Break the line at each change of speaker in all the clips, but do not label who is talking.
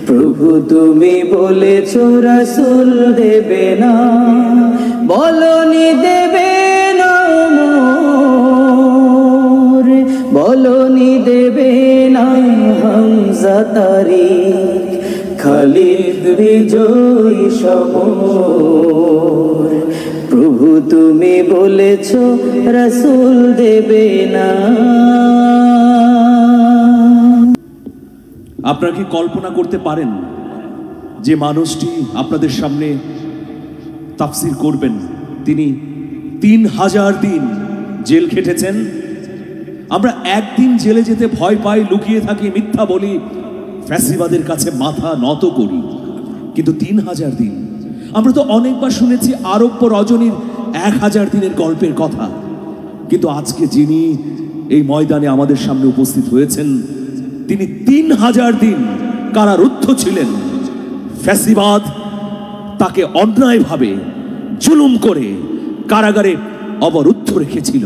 প্রভু তুমি বলেছো রাসূল দেবে না, বলনি দেবে না মোর, বলনি দেবে না হামজা তারিক, খালিদ বিজয়ী সমর। প্রভু তুমি বলেছো রাসূল দেবে না।
আপনারা কি কল্পনা করতে পারেন যে মানুষটি আপনাদের সামনে তাফসীর করবেন তিনি 3000 দিন জেল খেটেছেন? আমরা একদিন জেলে যেতে ভয় পাই, লুকিয়ে থাকি, মিথ্যা বলি, ফ্যাসিবাদের কাছে মাথা নত করি, কিন্তু 3000 দিন। আমরা তো অনেকবার শুনেছি আরব্য রজনীর 1000 দিনের গল্পের কথা, কিন্তু আজকে যিনি এই ময়দানে আমাদের সামনে উপস্থিত হয়েছেন তিনি 3000 দিন কারারুদ্ধ ছিলেন। ফ্যাসিবাদ তাকে অন্যায়ভাবে জুলুম করে কারাগারে অবরুদ্ধ রেখেছিল,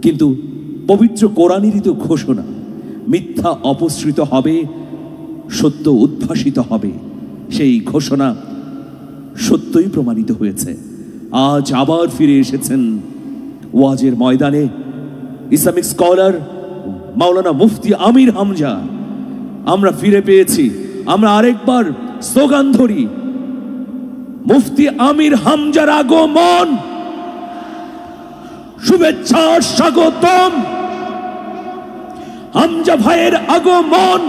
কিন্তু পবিত্র কোরআনেরই তো ঘোষণা, মিথ্যা অপসৃত হবে, সত্য উদ্ভাসিত হবে। সেই ঘোষণা সত্যই প্রমাণিত হয়েছে। আজ আবার ফিরে এসেছেন ওয়াজের ময়দানে ইসলামিক স্কলার মাওলানা মুফতি আমির হামজা। আমরা ফিরে পেয়েছি, আমরা আরেকবার স্লোগান ধরি, মুফতি আমির হামজার আগমন, শুভেচ্ছা স্বাগতম, হামজা ভাইয়ের আগমন।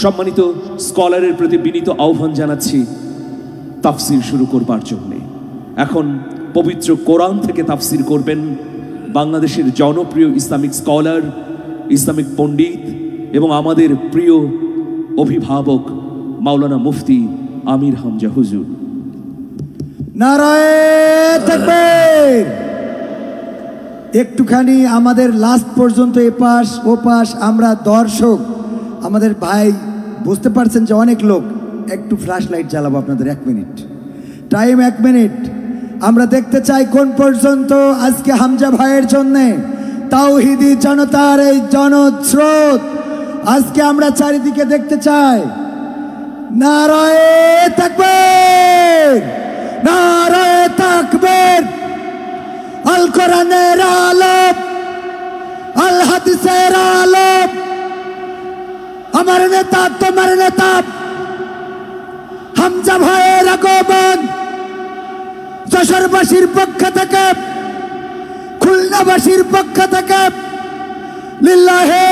সম্মানিত স্কলারের প্রতি বিনীত আহ্বান জানাচ্ছি তাফসীর শুরু করবার জন্য। এখন পবিত্র কোরআন থেকে তাফসীর করবেন বাংলাদেশের জনপ্রিয় ইসলামিক স্কলার, ইসলামিক পণ্ডিত এবং আমাদের প্রিয় অভিভাবক মাওলানা মুফতি আমির হামজা হুজুর।
নারায়ে তাকবীর। একটুখানি আমাদের লাস্ট পর্যন্ত এপাশ ওপাশ আমরা দর্শক, আমাদের ভাই বুঝতে পারছেন যে অনেক লোক, একটু ফ্ল্যাশ লাইট জ্বালাবো আপনাদের, 1 মিনিট টাইম, 1 মিনিট। আমরা দেখতে চাই কোন পর্যন্ত আজকে হামজা ভাইয়ের জন্যে তাওহীদি জনতার এই জনস্রোত আজকে আমরা চারিদিকে দেখতে চাই। নারায়ে তাকবীর, নারায়ে তাকবীর। আল কোরআনের আলোক, আল হাদিসের আলোক, আমার নেতা তোমার নেতা হামজা ভাইয়ের আগমন যশোরবাসীর পক্ষ থেকে, খুলনাবাসীর পক্ষ থেকে লিল্লাহে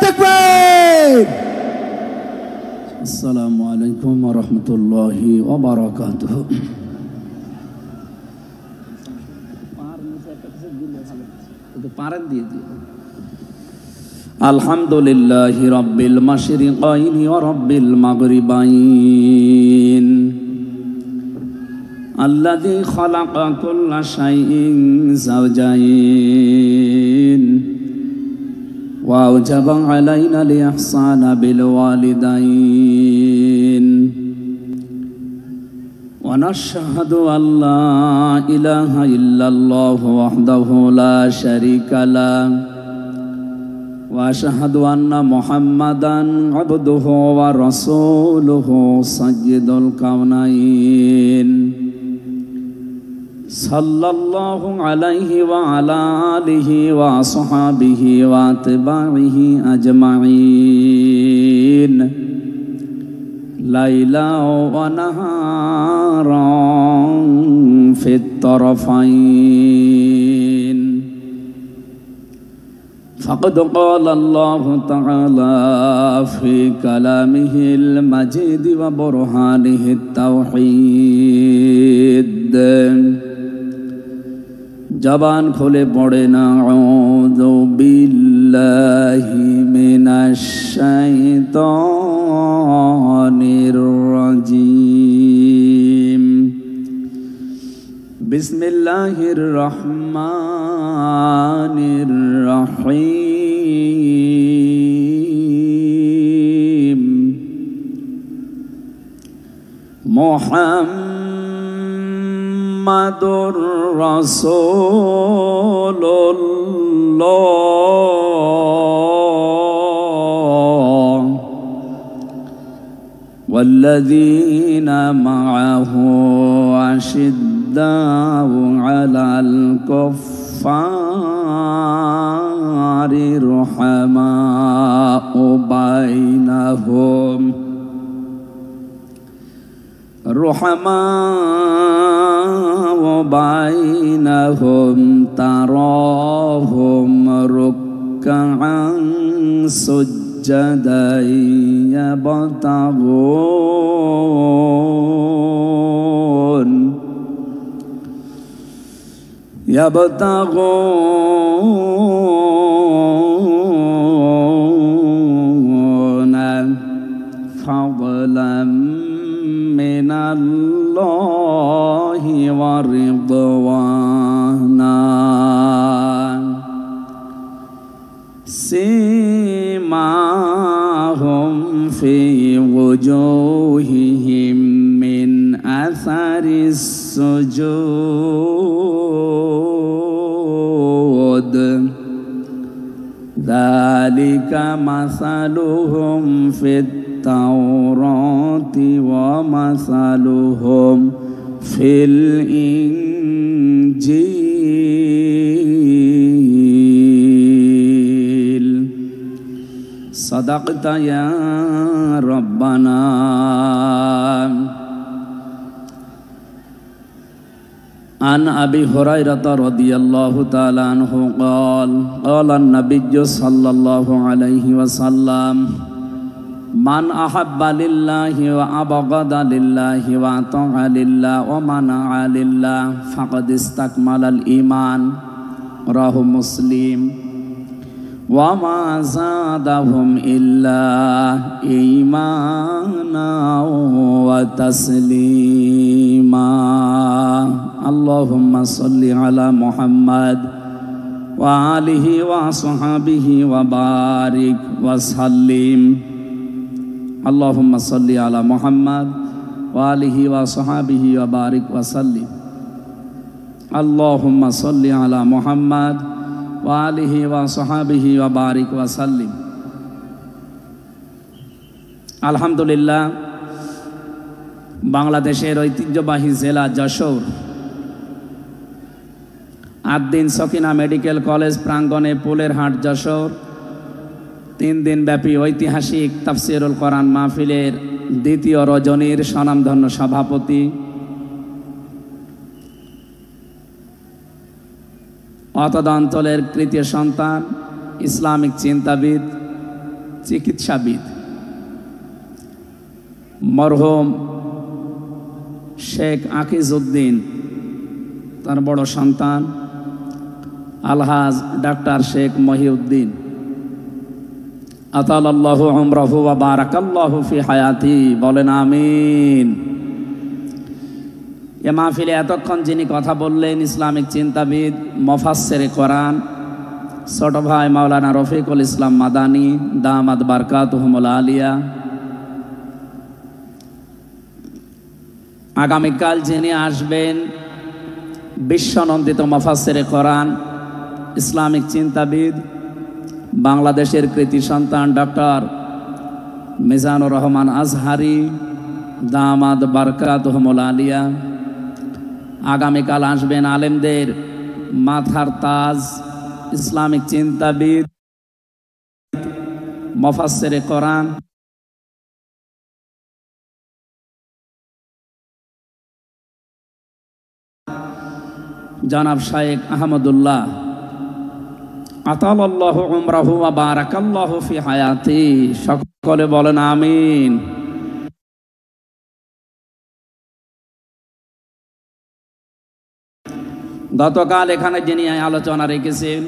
তাকবীর।
আসসালামু আলাইকুম ওয়া রাহমাতুল্লাহি ওয়া বারাকাতুহু। আলহামদুলিল্লাহি রাব্বিল মাশরিকাইনি ওয়া রাব্বিল মাগরিবাইন, আল্লাযী খালাকা কুল্লা শাইইন যাওজাইন ওয়া আওজাবা আলাইনা লিইহসানা বিল ওয়ালিদাইন ওয়া নাশহাদু আল্লা ইলাহা ইল্লাল্লাহু ওয়াহদাহু লা শারীকা লাহু ওয়া আশহাদু আন্না মুহাম্মাদান আবদুহু ওয়া রাসূলুহু সাইয়্যিদুল কাওনাইন সাল্লাল্লাহু আলাইহি ওয়া আলা আলিহি ওয়া আসহাবিহি ওয়া আতবাইহি আজমাইন লাইলা ওয়া নাহারান ফিত তারফাইন। فقد قال الله تعالى في كلامه المجيد وبرهانه التوحيد। জবান খুলে পড়ে না আউযু বিল্লাহি মিনাশ শাইতানির রাজিম। বিসমিল্লাহির রহমানির রহিম। মুহাম্মাদুর রাসূলুল্লাহ والذين معه أشداء على الكفار رحماء بينهم تراهم ركعا سجدا يبتغون فضلا من الله ورضوانا سيماهم في وجوههم من أثر السجود ذلك مثلهم في التوراة ومثلهم في الإنجيل صدقت يا ربنا. عن أبي هريرة رضي الله تعالى عنه قال النبي صلى الله عليه وسلم من أحب لله وأبغض لله وأطاع لله ومنع لله فقد استكمل الإيمان رواه مسلم وما زادهم إلا إيمانا وتسليما. اللهم صل على محمد وآله وصحبه وبارك وسلم. اللهم صل على محمد وآله وصحبه وبارك وسلم. اللهم صل على محمد وآله وصحبه وبارك وسلم. আলহামদুলিল্লাহ, বাংলাদেশের ঐতিহ্যবাহী জেলা যশোর আদ্দিন সকিনা মেডিকেল কলেজ প্রাঙ্গণে পোলের হাট যশোর 3 দিন ব্যাপী ঐতিহাসিক তাফসিরুল কোরআন মাহফিলের দ্বিতীয় রজনীর স্বনামধন্য সভাপতি অতদ অঞ্চলের তৃতীয় সন্তান, ইসলামিক চিন্তাবিদ, চিকিৎসাবিদ মরহুম শেখ আকিজউদ্দিন, তার বড় সন্তান আলহাজ ডাক্তার শেখ মহিউদ্দিন, আতালাল্লাহু উমরাহু ওয়া বারাকাল্লাহু ফি হায়াতি, বলেন আমিন। এ মাহফিলে এতক্ষণ যিনি কথা বললেন ইসলামিক চিন্তাবিদ, মুফাসসিরে কোরআন ছোট ভাই মাওলানা রফিকুল ইসলাম মাদানী দামাত বারকাতুহুমুল আলিয়া। আগামীকাল যিনি আসবেন বিশ্বনন্দিত মুফাসসিরে কোরআন, ইসলামিক চিন্তাবিদ, বাংলাদেশের কৃতি সন্তান ডক্টর মিজানুর রহমান আজহারি দামাত বারকাতুহুমুল আলিয়া। আগামীকাল আসবেন আলেমদের মাথার তাজ, ইসলামিক চিন্তাবিদ, মুফাসসিরে কোরআন জনাব শাইখ আহমদুল্লাহ, আতালাল্লাহু উমরাহু ওয়া বারাকাল্লাহু ফি হায়াতি। সকলে বলেন আমিন। গতকাল এখানে যিনি আলোচনা রেখেছেন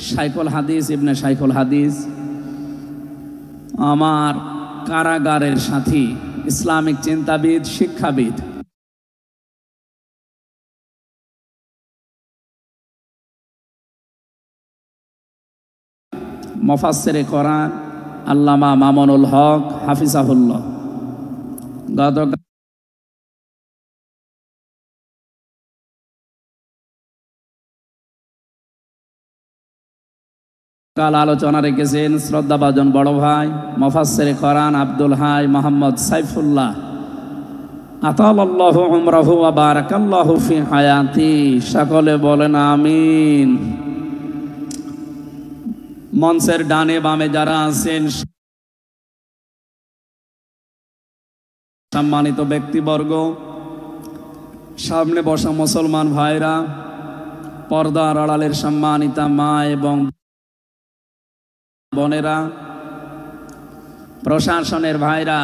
শাইখুল হাদিস ইবনে শাইখুল হাদিস, আমার কারাগারের সাথী, ইসলামিক চিন্তাবিদ, শিক্ষাবিদ, মুফাসসিরে কোরআন আল্লামা মামুনুল হক হাফিজাহুল্লাহ। গতকাল কাল আলোচনা রেখেছেন শ্রদ্ধাভাজন বড় ভাই মুফাসসিরে কোরআন আব্দুল হাই মোহাম্মদ সাইফুল্লাহ আতালাল্লাহু উমরাহু ওয়া বারাকাল্লাহু ফি হায়াতি। সকলে বলেন আমিন। মঞ্চের ডানে বামে যারা আছেন সম্মানিত ব্যক্তিবর্গ, সামনে বসা মুসলমান ভাইরা, পর্দার আড়ালের সম্মানিতা মা এবং বোনেরা, প্রশাসনের ভাইরা,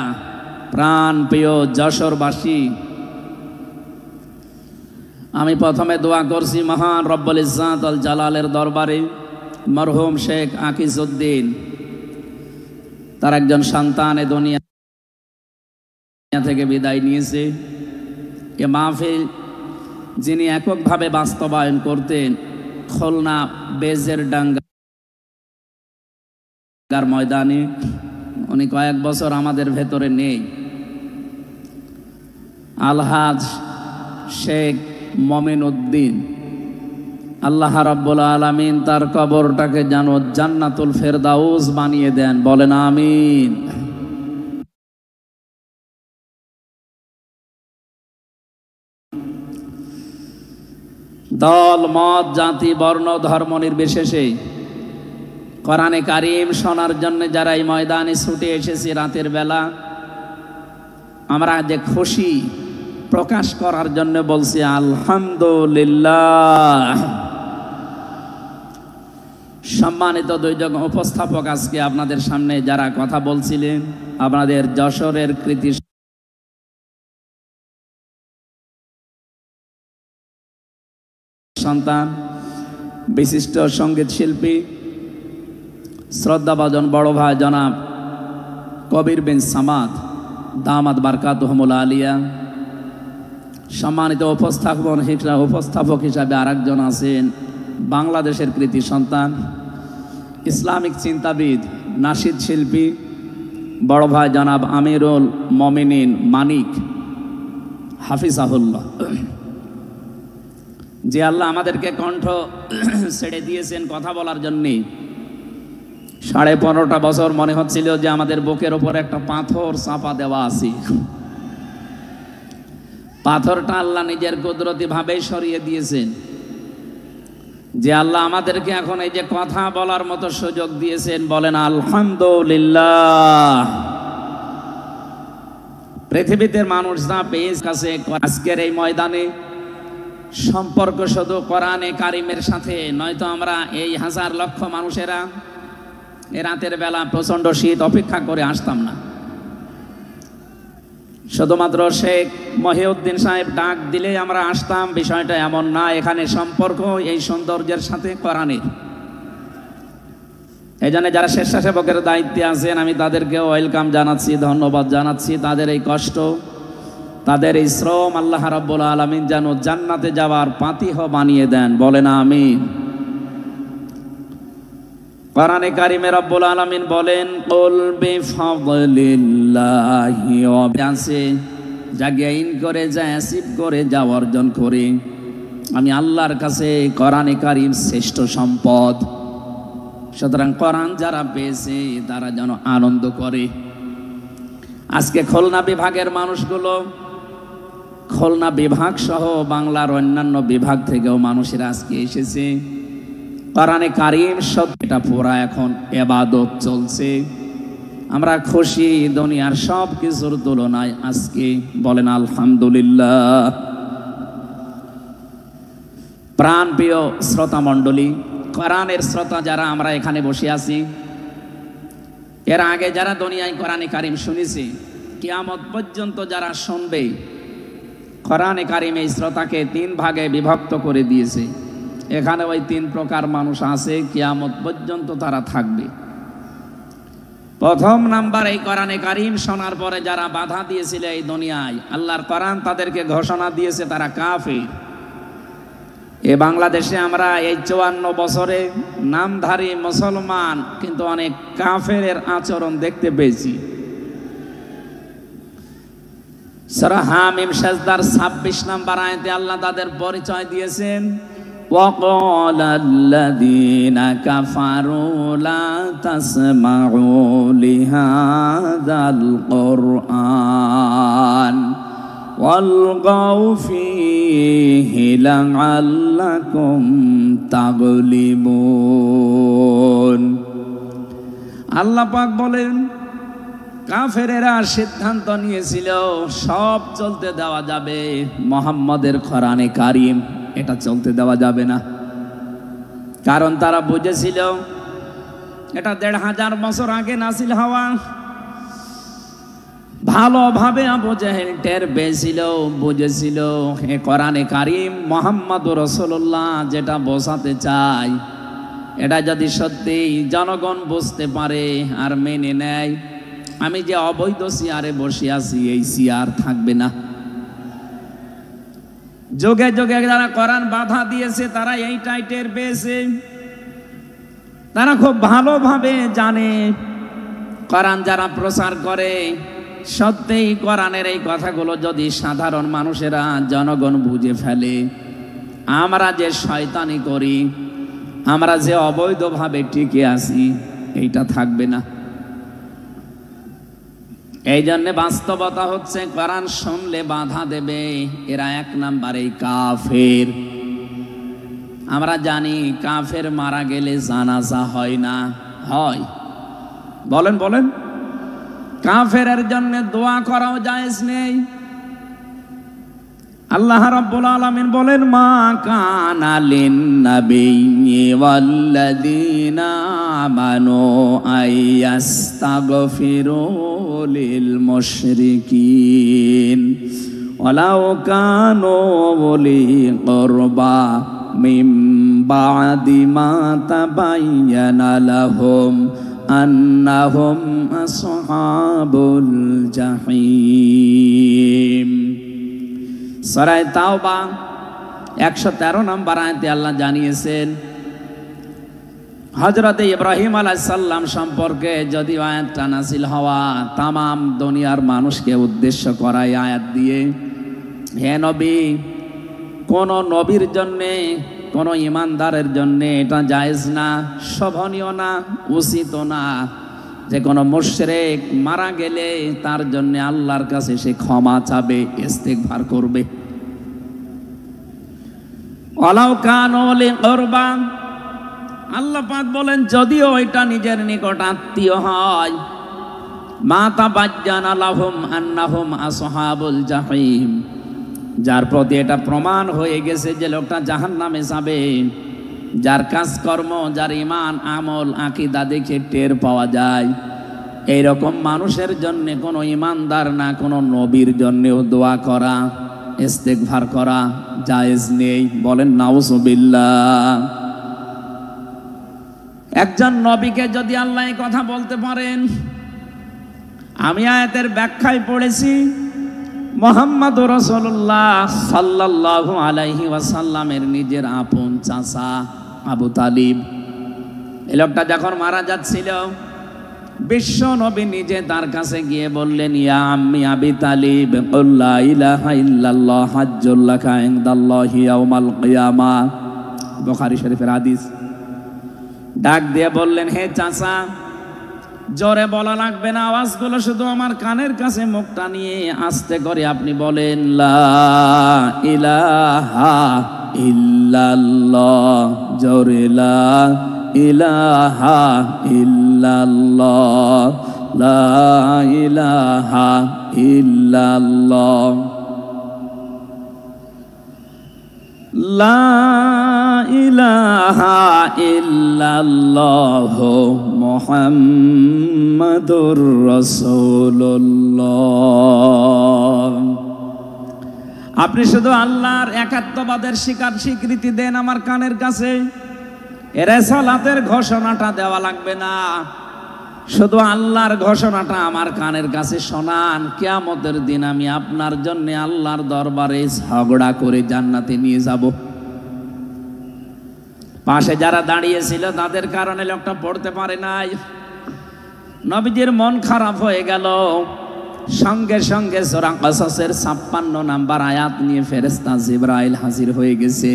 প্রাণ প্রিয় যশোরবাসী, আমি প্রথমে দোয়া করছি মহান রব্বুল ইজ্জাত আল জালালের দরবারে মরহুম শেখ আকিজউদ্দিন তার একজন সন্তান এ দুনিয়া থেকে বিদায় নিয়েছে। এ মাহফিল যিনি এককভাবে বাস্তবায়ন করতেন খুলনা বেজেরডাঙ্গার ময়দানে, উনি কয়েক বছর আমাদের ভেতরে নেই। আলহাজ শেখ মমিন উদ্দিন, আল্লাহ রাব্বুল আলামিন তার কবরটাকে যেন জান্নাতুল ফেরদাউস বানিয়ে দেন, বলেন আমিন। দল মত জাতি বর্ণ ধর্ম নির্বিশেষে কোরআনে কারিম শোনার জন্য যারা এই ময়দানে ছুটে এসেছি রাতের বেলা, আমরা যে খুশি প্রকাশ করার জন্য বলছি আলহামদুলিল্লাহ। সম্মানিত দুইজন উপস্থাপক, আজকে আপনাদের সামনে যারা কথা বলছিলেন আপনাদের যশোরের কৃতি সন্তান, বিশিষ্ট সঙ্গীত শিল্পী, শ্রদ্ধাভাজন বড় ভাই জনাব কবির বিন সামাদ দামাত বারকাতুহুমুল আলিয়া। সম্মানিত উপস্থাপক হিসাবে আরেকজন আছেন বাংলাদেশের কৃতি সন্তান, ইসলামিক চিন্তাবিদ, নাশিদ শিল্পী বড় ভাই জনাব আমিরুল মমিনিন মানিক হাফিজাহুল্লাহ। যে আল্লাহ আমাদেরকে কণ্ঠ ছেড়ে দিয়েছেন কথা বলার জন্যে। 15.5 বছর মনে হচ্ছিল যে আমাদের বুকের ওপর একটা পাথর চাপা দেওয়া আছে। পাথরটা আল্লাহ নিজের কুদরতি ভাবে সরিয়ে দিয়েছেন। যে আল্লাহ আমাদেরকে এখন এই যে কথা বলার মতো সুযোগ দিয়েছেন, বলেন আলহামদুলিল্লাহ। পৃথিবীতে মানুষ যা পেয়েছে কাছে আজকের এই ময়দানে সম্পর্ক শুধু কোরআনে কারিমের সাথে, নয়তো আমরা এই হাজার লক্ষ মানুষেরা এ রাতের বেলা প্রচন্ড শীত অপেক্ষা করে আসতাম না। শুধুমাত্র শেখ মহিউদ্দিন সাহেব ডাক দিলে আমরা আসতাম, বিষয়টা এমন না। এখানে সম্পর্ক এই সৌন্দর্যের সাথে কোরআনের। এই জন্য যারা স্বেচ্ছাসেবকের দায়িত্বে আছেন আমি তাদেরকে ওয়েলকাম জানাচ্ছি, ধন্যবাদ জানাচ্ছি। তাদের এই কষ্ট, তাদের এই শ্রম আল্লাহ রাব্বুল আলামিন যেন জান্নাতে যাওয়ার পাতিহ বানিয়ে দেন, বলেন আমিন। কোরআনে কারিমে রব্বুল আলামিন বলেন কুল বিফাদলিল্লাহি ওয়া বিআসি, যা গেইন করে, যা অ্যাচিভ করে, যা অর্জন করে, আমি আল্লাহর কাছে কোরআনে কারিম শ্রেষ্ঠ সম্পদ। সুতরাং কোরআন যারা পেয়েছে তারা যেন আনন্দ করে। আজকে খুলনা বিভাগের মানুষগুলো, খুলনা বিভাগ সহ বাংলার অন্যান্য বিভাগ থেকেও মানুষেরা আজকে এসেছে। কোরআনে কারিম সত্যিটা পুরা এখন ইবাদত চলছে। আমরা খুশি দুনিয়ার সব কিছুর তুলনায় আজকে, বলেন আলহামদুলিল্লাহ। প্রাণ প্রিয় শ্রোতা মণ্ডলী, কোরআনের শ্রোতা যারা আমরা এখানে বসে আছি, এর আগে যারা দুনিয়ায় কোরআনে কারিম শুনেছে, কিয়ামত পর্যন্ত যারা শুনবে, কোরআনে কারিম এই শ্রোতাকে 3 ভাগে বিভক্ত করে দিয়েছে। এখানে ওই 3 প্রকার মানুষ আছে, কিয়ামত পর্যন্ত তারা থাকবে। প্রথম নাম্বার, এই কোরআনে কারিম শোনার পরে যারা বাধা দিয়েছিল এই দুনিয়ায়, আল্লাহর কোরআন তাদেরকে ঘোষণা দিয়েছে তারা কাফির। এ বাংলাদেশে আমরা এই 54 বছরে নামধারী মুসলমান, কিন্তু অনেক কাফেরের আচরণ দেখতে পেয়েছি। সূরা হামিম সাজদার 26 নম্বর আয়াতে আল্লাহ তাদের পরিচয় দিয়েছেন, وقال الذين كفروا لا تسمعوا لهذا القرآن والغوا فيه لعلكم تغلبون আল্লাহ পাক বলেন কাফেরেরা সিদ্ধান্ত নিয়েছিল সব চলতে দেওয়া যাবে, মুহাম্মদের কোরআনে কারীম এটা চলতে দেওয়া যাবে না। কারণ তারা বুঝেছিল এটা ১৫০০ বছর আগে নাজিল হওয়া। ভালোভাবে আবু জেহেল টের পেয়েছিল, বুঝেছিল এ কোরআনে কারীম মুহাম্মদুর রাসূলুল্লাহ যেটা বোঝাতে চায় এটা যদি সত্যি জনগণ বুঝতে পারে আর মেনে নেয়, আমি যে অবৈধ চেয়ারে বসে আছি এই চেয়ার থাকবে না। যুগে যুগে যারা কোরআন বাধা দিয়েছে তারা এইটাই টের পেয়েছে। তারা খুব ভালোভাবে জানে কোরআন যারা প্রচার করে সত্যিই কোরআনের এই কথাগুলো যদি সাধারণ মানুষেরা জনগণ বুঝে ফেলে, আমরা যে শয়তানি করি, আমরা যে অবৈধভাবে টিকে আছি এইটা থাকবে না। এই জন্য বাস্তবতা হচ্ছে কোরআন শুনলে বাধা দেবে এরা ১ নম্বরে কাফের। আমরা জানি কাফের মারা গেলে জানাজা হয় না, হয়? বলেন বলেন। কাফেরের জন্য দোয়া করাও জায়েজ নেই। আল্লাহ রাব্বুল আলামিন বলেন মা কানা লিন-নাবিয়্যি ওয়াল্লাযীনা আমানু আইয়াস্তাগফিরু লিল মুশরিকিন ওয়ালাউ কানু উলি কুরবা মিন বা'দি মা তাবায়্যানা লাহুম আন্নাহুম আসহাবুল জাহিম। সূরা তাওবা ১১৩ নম্বর আয়াতে আল্লাহ জানিয়েছেন হযরত ইব্রাহিম আলাইহিস সালাম সম্পর্কে যদিও আয়াতটা নাযিল হওয়া তাম দুনিয়ার মানুষকে উদ্দেশ্য করা আয়াত দিয়ে, হে নবী, কোন নবীর জন্যে কোন ইমানদারের জন্যে এটা জায়েজ না, শোভনীয় না, উচিত না যে কোনো মুশরিক মারা গেলে তার জন্য আল্লাহর কাছে সে ক্ষমা চাবে, ইস্তিগফার করবে। ওয়ালাউ কানু লি কুরবা, আল্লাহ পাক বলেন যদিও এটা নিজের নিকট আত্মীয় হয়, মা তাবায়্যানা লাহুম আন্নাহুম আসহাবুল জাহিম, যার প্রতি এটা প্রমাণ হয়ে গেছে যে লোকটা জাহান্নামে যাবে, যার কাজকর্ম, যার ঈমান আমল আকীদা দেখে টের পাওয়া যায়, এইরকম মানুষের জন্য কোনো ঈমানদার না কোনো নবীর জন্যও দোয়া করা, ইস্তিগফার করা জায়েজ নেই। বলেন নাউযুবিল্লাহ। একজন নবীকে যদি আল্লাহ এই কথা বলতে পারেন, আমি আয়াতের ব্যাখ্যায় পড়েছি মুহাম্মদুর রাসূলুল্লাহ সাল্লাল্লাহু আলাইহি ওয়াসাল্লামের নিজের আপন চাচা আবু তালিব, এই লোকটা যখন মারা যাচ্ছিল বিশ্ব নবী নিজে তার কাছে গিয়ে বললেন ইয়া আম্মি আবি তালিব কুল লা ইলাহা ইল্লাল্লাহ হাজ্জুল লাকা ইনদাল্লাহি ইয়াউমাল কিয়ামা, বুখারী শরীফের হাদিস। ডাক দিয়ে বললেন হে চাচা, জোরে বলা লাগবে না, আওয়াজগুলো শুধু আমার কানের কাছে মুখটা নিয়ে আস্তে করে আপনি বলেন লা ইলাহা ইল্লাল্লাহ, জোরে লা ইলাহা ইল্লাল্লাহ, লা ইলাহা ইল্লাল্লাহ, লা ইলাহা ইল্লাল্লাহ মুহাম্মাদুর রাসূলুল্লাহ। আপনি শুধু আল্লাহর একাত্মবাদের স্বীকৃতি দেন আমার কানের কাছে, এর সালাতের ঘোষণাটা দেওয়া লাগবে না, শুধু আল্লাহর ঘোষণাটা আমার কানের কাছে শোনান। কিয়ামতের দিন আমি আপনার জন্য আল্লাহর দরবারে ঝগড়া করে জান্নাতে নিয়ে যাব। পাশে যারা দাঁড়িয়েছিল তাদের কারণে লোকটা পড়তে পারে নাই। নবীজির মন খারাপ হয়ে গেল। সঙ্গে সঙ্গে সূরা কাসাসের ৫৬ নাম্বার আয়াত নিয়ে ফেরেশতা জিবরাইল হাজির হয়ে গেছে।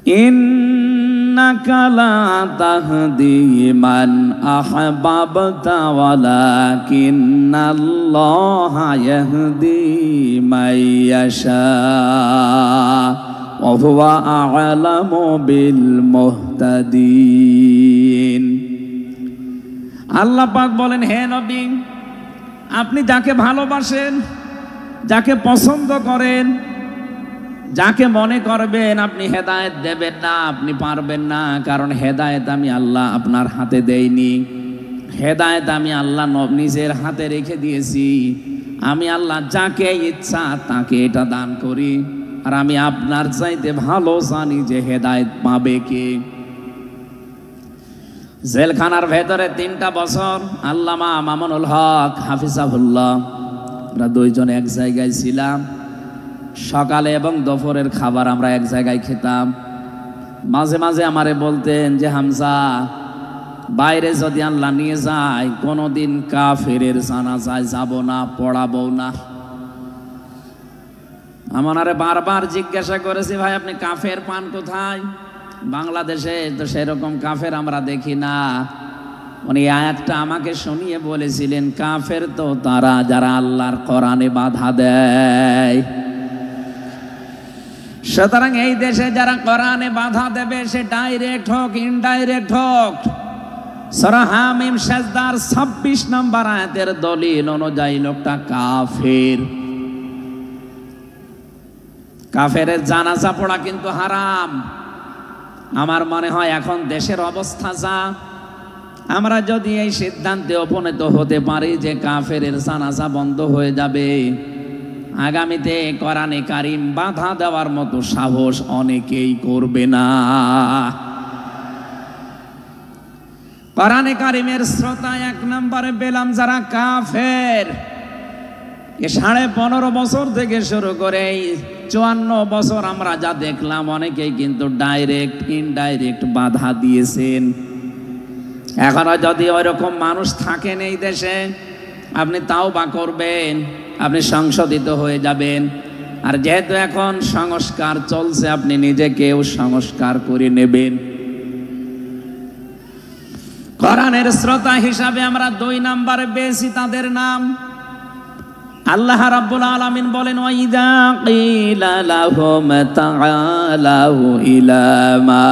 ইন্নাকা লা তাহদি মান আহবাবতা ওয়ালাকিন্নাল্লাহা ইয়াহদি মাইয়াশা ওয়া হুয়া আ'লামু বিল মুহতাদিন। আল্লাহ পাক বলেন, হে নবী, আপনি যাকে ভালোবাসেন, যাকে পছন্দ করেন, যাকে মনে করবেন আপনি হেদায়েত দেবেন না, আপনি পারবেন না, কারণ হেদায়েত আমি আল্লাহ আপনার হাতে দেইনি। হেদায়েত আমি আল্লাহ নিজের হাতে রেখে দিয়েছি। আমি আল্লাহ যাকে ইচ্ছা তাকে এটা দান করি, আর আমি আপনার চাইতে ভালো জানি যে হেদায়েত পাবে কে। জেলখানার ভেতরে 3টা বছর আল্লামা মামুনুল হক হাফিজাহুল্লাহ, আমরা দুইজন এক জায়গায় ছিলাম। সকালে এবং দুপুরের খাবার আমরা এক জায়গায় খেতাম। মাঝে মাঝে আমারে বলতেন যে হামজা, বাইরে যদি আল্লাহ নিয়ে যায় কোনোদিন কাফেরের জানাজায় যাব না, পড়াবো না। আমারে বারবার জিজ্ঞাসা করেছি, ভাই আপনি কাফের পান কোথায়? বাংলাদেশে তো সেরকম কাফের আমরা দেখি না। উনি আয়াতটা আমাকে শুনিয়ে বলেছিলেন, কাফের তো তারা যারা আল্লাহর কোরআনে বাধা দেয়। সুতরাং এই দেশে যারা কোরআনে বাধা দেবে সে ডাইরেক্ট হোক ইনডাইরেক্ট হোক, সূরা হামিম সেজদার 26 নম্বর আয়াতের দলিল অনুযায়ী লোকটা কাফের। কাফেরের জানাজা পড়া কিন্তু হারাম। আমার মনে হয় এখন দেশের অবস্থা যা, আমরা যদি এই সিদ্ধান্তে উপনীত হতে পারি যে কাফেরের জানাজা বন্ধ হয়ে যাবে, আগামীতে কোরআনে কারিম বাধা দেওয়ার মতো সাহস অনেকেই করবে না। কোরআনে কারিমের শ্রোতা 1 নম্বরে পেলাম যারা কাফের। 15.5 বছর থেকে শুরু করে 54 বছর আমরা যা দেখলাম, অনেকেই কিন্তু ডাইরেক্ট ইনডাইরেক্ট বাধা দিয়েছেন। এখনো যদি ওইরকম মানুষ থাকেন এই দেশে, আপনি তাওবা করবেন, আপনি সংশোধিত হয়ে যাবেন। আর যেহেতু এখন সংস্কার চলছে, আপনি নিজেকেও সংস্কার করে নেবেন। কোরআনের শ্রোতা হিসাবে আমরা 2 নম্বরে পেয়েছি তাদের নাম। আল্লাহ রাব্বুল আলামিন বলেন, ওয়াইদা কিলা লাহুম তাআলাউ ইলা মা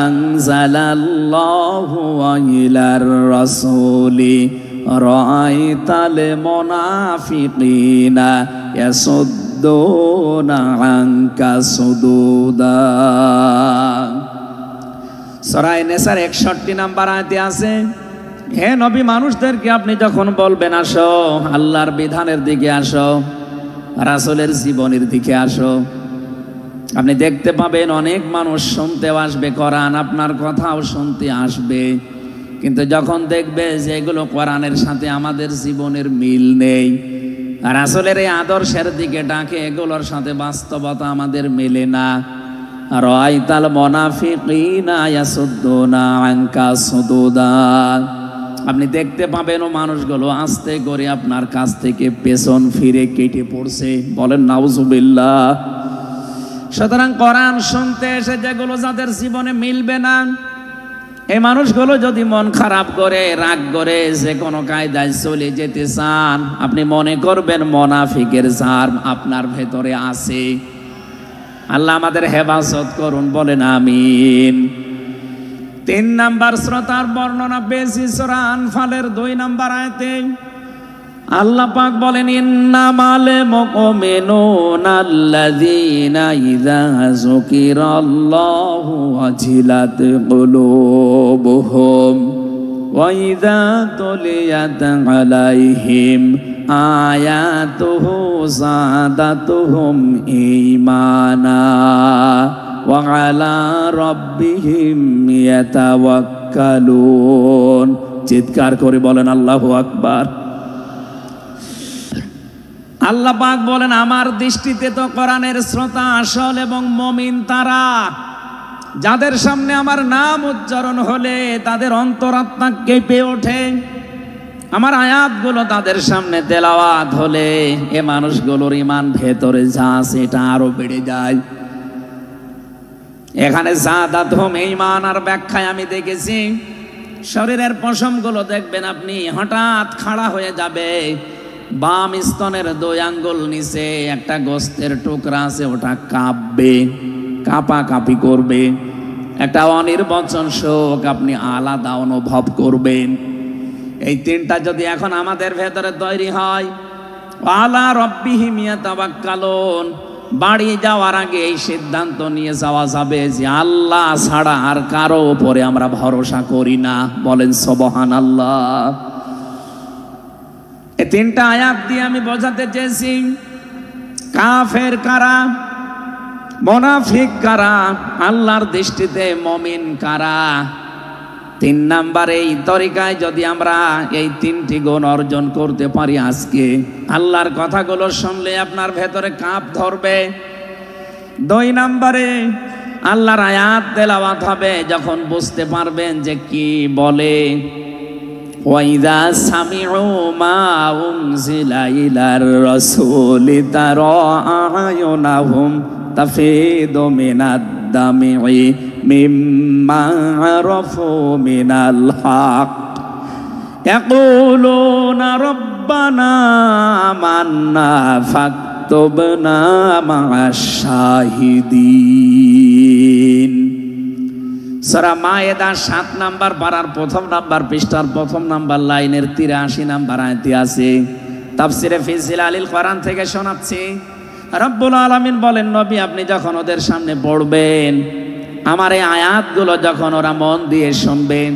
আনজালাল্লাহু ওয়া ইলার রাসূলি রাআইতাল মুনাফিকিনা ইয়াসুদ্দুনা আনকা সুদুদা। সূরা নিসার 61 নম্বর আয়াতে আছে, হে নবী, মানুষদেরকে আপনি যখন বলবেন আসো আল্লাহর বিধানের দিকে আসো, রাসূলের জীবনের দিকে আসো, আপনি দেখতে পাবেন অনেক মানুষ শুনতেও আসবে কোরআন, আপনার কথাও শুনতে আসবে, কিন্তু যখন দেখবে যে এগুলো কোরআনের সাথে আমাদের জীবনের মিল নেই, রাসূলের এই আদর্শের দিকে ডাকে, এগুলোর সাথে বাস্তবতা আমাদের মেলে না, রাআইতাল মুনাফিকিনা ইয়াসুদ্দুনা আনকা সুদুদা, আপনি দেখতে পাবেন ও মানুষগুলো আস্তে করে আপনার কাছ থেকে পেছন ফিরে কেটে পড়ছে। বলেন নাউজুবিল্লাহ। সুতরাং কোরআন শুনতে এসে যেগুলো যাদের জীবনে মিলবে না, এই মানুষগুলো যদি মন খারাপ করে, রাগ করে, যে কোনো কায়দায় চলে যেতে চান, আপনি মনে করবেন মুনাফিকের জার আপনার ভেতরে আছে। আল্লাহ আমাদের হেফাজত করুন, বলেন আমিন। 3 নম্বর শ্রোতার বর্ণনা পেয়েছি সূরা আনফালের 2 নম্বর আয়াতে। আল্লাহ পাক বলেন, ইন্নামাল মুমিনুনা আল্লাযীনা ইযা যুকিরাল্লাহু ওয়াজিলাত কুলুবুহুম ওয়া ইযা তুলিয়াত আলাইহিম আয়াতুহু যাদাতুহুম ঈমানা ওয়া আলা রাব্বিহিম ইয়াতাওয়াক্কালুন। চিৎকার করে বলেন আল্লাহু আকবার। আল্লাহ পাক বলেন, আমার দৃষ্টিতে তো কোরআনের শ্রোতা আসল এবং মুমিন তারা, যাদের সামনে আমার নাম উচ্চারণ হলে তাদের অন্তরাত্মা কেঁপে ওঠে, আমার আয়াতগুলো তাদের সামনে তেলাওয়াত হলে এ মানুষগুলোর ঈমান ভেতরে যা আছে এটা আরো বেড়ে যায়। এখানে জাদাতহুম ঈমান আর ব্যাখ্যায় আমি দেখেছি শরীরের পশমগুলো দেখবেন আপনি হঠাৎ খাড়া হয়ে যাবে, বাম স্তনের 2 আঙ্গুল নিচে একটা গোস্তের টুকরা আছে, ওটা কাঁপবে, কাঁপাকাঁপি করবে, একটা অনির্বচন শোক আপনি আলাদা অনুভব করবেন। এই 3টা যদি এখন আমাদের ভেতরে তৈরি হয়, আলা রাব্বিহিম ইয়াতাওয়াক্কালুন, বাড়ি যাওয়ার আগে এই সিদ্ধান্ত নিয়ে যাওয়া যাবে যে আল্লাহ ছাড়া আর কারো উপরে আমরা ভরসা করি না। বলেন সুবহানাল্লাহ। এই 3টা আয়াত দিয়ে আমি বোঝাতে চেয়েছি কাফের কারা, মুনাফিক কারা, আল্লাহর দৃষ্টিতে মুমিন কারা। 3 নাম্বারে এই তরিকায় যদি আমরা এই 3টি গুণ অর্জন করতে পারি, আজকে আল্লাহর কথাগুলো শুনলে আপনার ভেতরে কাঁপ ধরবে। 2 নাম্বারে আল্লাহর আয়াত তেলাওয়াত হবে, যখন বুঝতে পারবেন যে কি বলে, ওয়াইদা সামিউ মা উনজিলা ইলার রাসূলি তারা আয়ুনাহুম তাফিদু মিনাদ দামি মিম্মা আরাফু মিনাল হক ইয়াকুলুনা রব্বানা আমান্না ফাকতুবনা মা'আশ শাহিদিন। সূরা মায়েদা 7 নাম্বার পারার 1 নাম্বার পৃষ্ঠার 1 নাম্বার লাইনের 83 নাম্বার আয়াতে আছে। তাফসিরে ফি জিলালিল কোরআন থেকে শোনাচ্ছি। রব্বুল আলামিন বলেন, নবী আপনি যখন ওদের সামনে পড়বেন, আমার এই আয়াতগুলো যখন ওরা মন দিয়ে শুনবেন,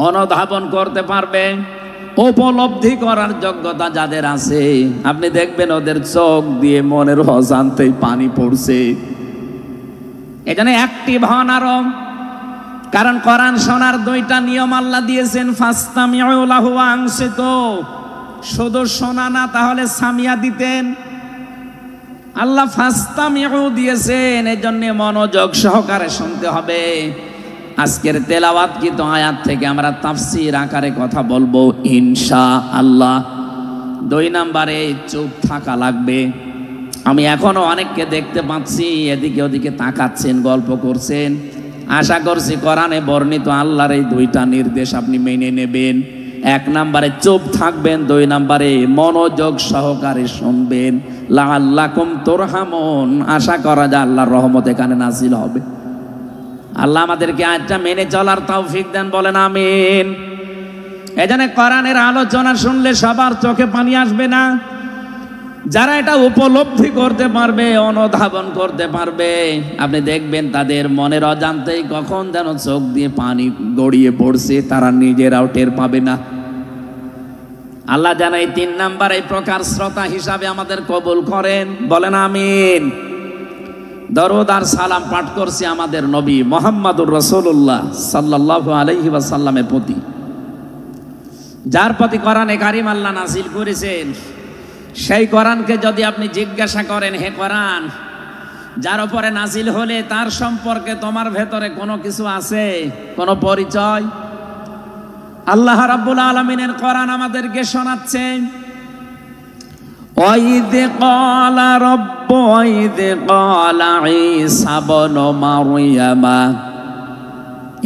অনুধাবন করতে পারবে, উপলব্ধি করার যোগ্যতা যাদের আছে, আপনি দেখবেন ওদের চোখ দিয়ে মনের অজান্তেই পানি পড়ছে। এখানে অ্যাক্টিভ হন আরো, কারণ কোরআন শোনার 2টা নিয়ম আল্লাহ দিয়েছেন। ফাসতামিউ লাহু ওয়া আনসিতু, শুধু শোনা না, তাহলে সামিয়া দিতেন। আল্লাহ ফাসতামিউ দিয়েছেন, এজন্য মনোযোগ সহকারে শুনতে হবে। আজকের তেলাওয়াতকৃত আয়াত থেকে আমরা তাফসীর আকারে কথা বলবো ইনশাআল্লাহ। 2 নাম্বারে চুপ থাকা লাগবে। আমি এখনো অনেককে দেখতে পাচ্ছি এদিকে ওদিকে তাকাচ্ছেন, গল্প করছেন। আশা করছি কোরআনে বর্ণিত আল্লাহর এই 2টা নির্দেশ আপনি মেনে নেবেন। 1 নাম্বারে চুপ থাকবেন, 2 নাম্বারে মনোযোগ সহকারে শুনবেন। লাআল্লাকুম তুরহামুন, আশা করা যায় আল্লাহর রহমত এখানে নাযিল হবে। আল্লাহ আমাদেরকে আয়াতটা মেনে চলার তৌফিক দেন, বলেন আমিন। এজন্য কোরআনের আলোচনা শুনলে সবার চোখে পানি আসবে না। যারা এটা উপলব্ধি করতে পারবে, অনুধাবন করতে পারবে, আপনি দেখবেন তাদের মনের অজান্তেই কখন যেন চোখ দিয়ে পানি গড়িয়ে পড়ছে, তারা নিজেরাও টের পাবে না। আল্লাহ যেন এই 3 নাম্বার এই প্রকার শ্রোতা হিসাবে আমাদের কবুল করেন, বলেন আমিন। দরুদ আর সালাম পাঠ করছি আমাদের নবী মুহাম্মদুর রাসূলুল্লাহ সাল্লাল্লাহু আলাইহি ওয়াসাল্লামের প্রতি, যার প্রতি কোরআনে কারীম আল্লাহ নাযিল করেছেন। সেই কোরআনকে যদি আপনি জিজ্ঞাসা করেন, হে কোরআন, যার উপরে নাযিল হলে তার সম্পর্কে তোমার ভেতরে কোনো কিছু আছে, কোনো পরিচয়? আল্লাহ রাব্বুল আলামিনের কোরআন আমাদেরকে শোনাচ্ছেন, ওয়াইদ ক্বালা রাব্বু ওয়াইদ ক্বালা ঈসা ইবনু মারইয়ামা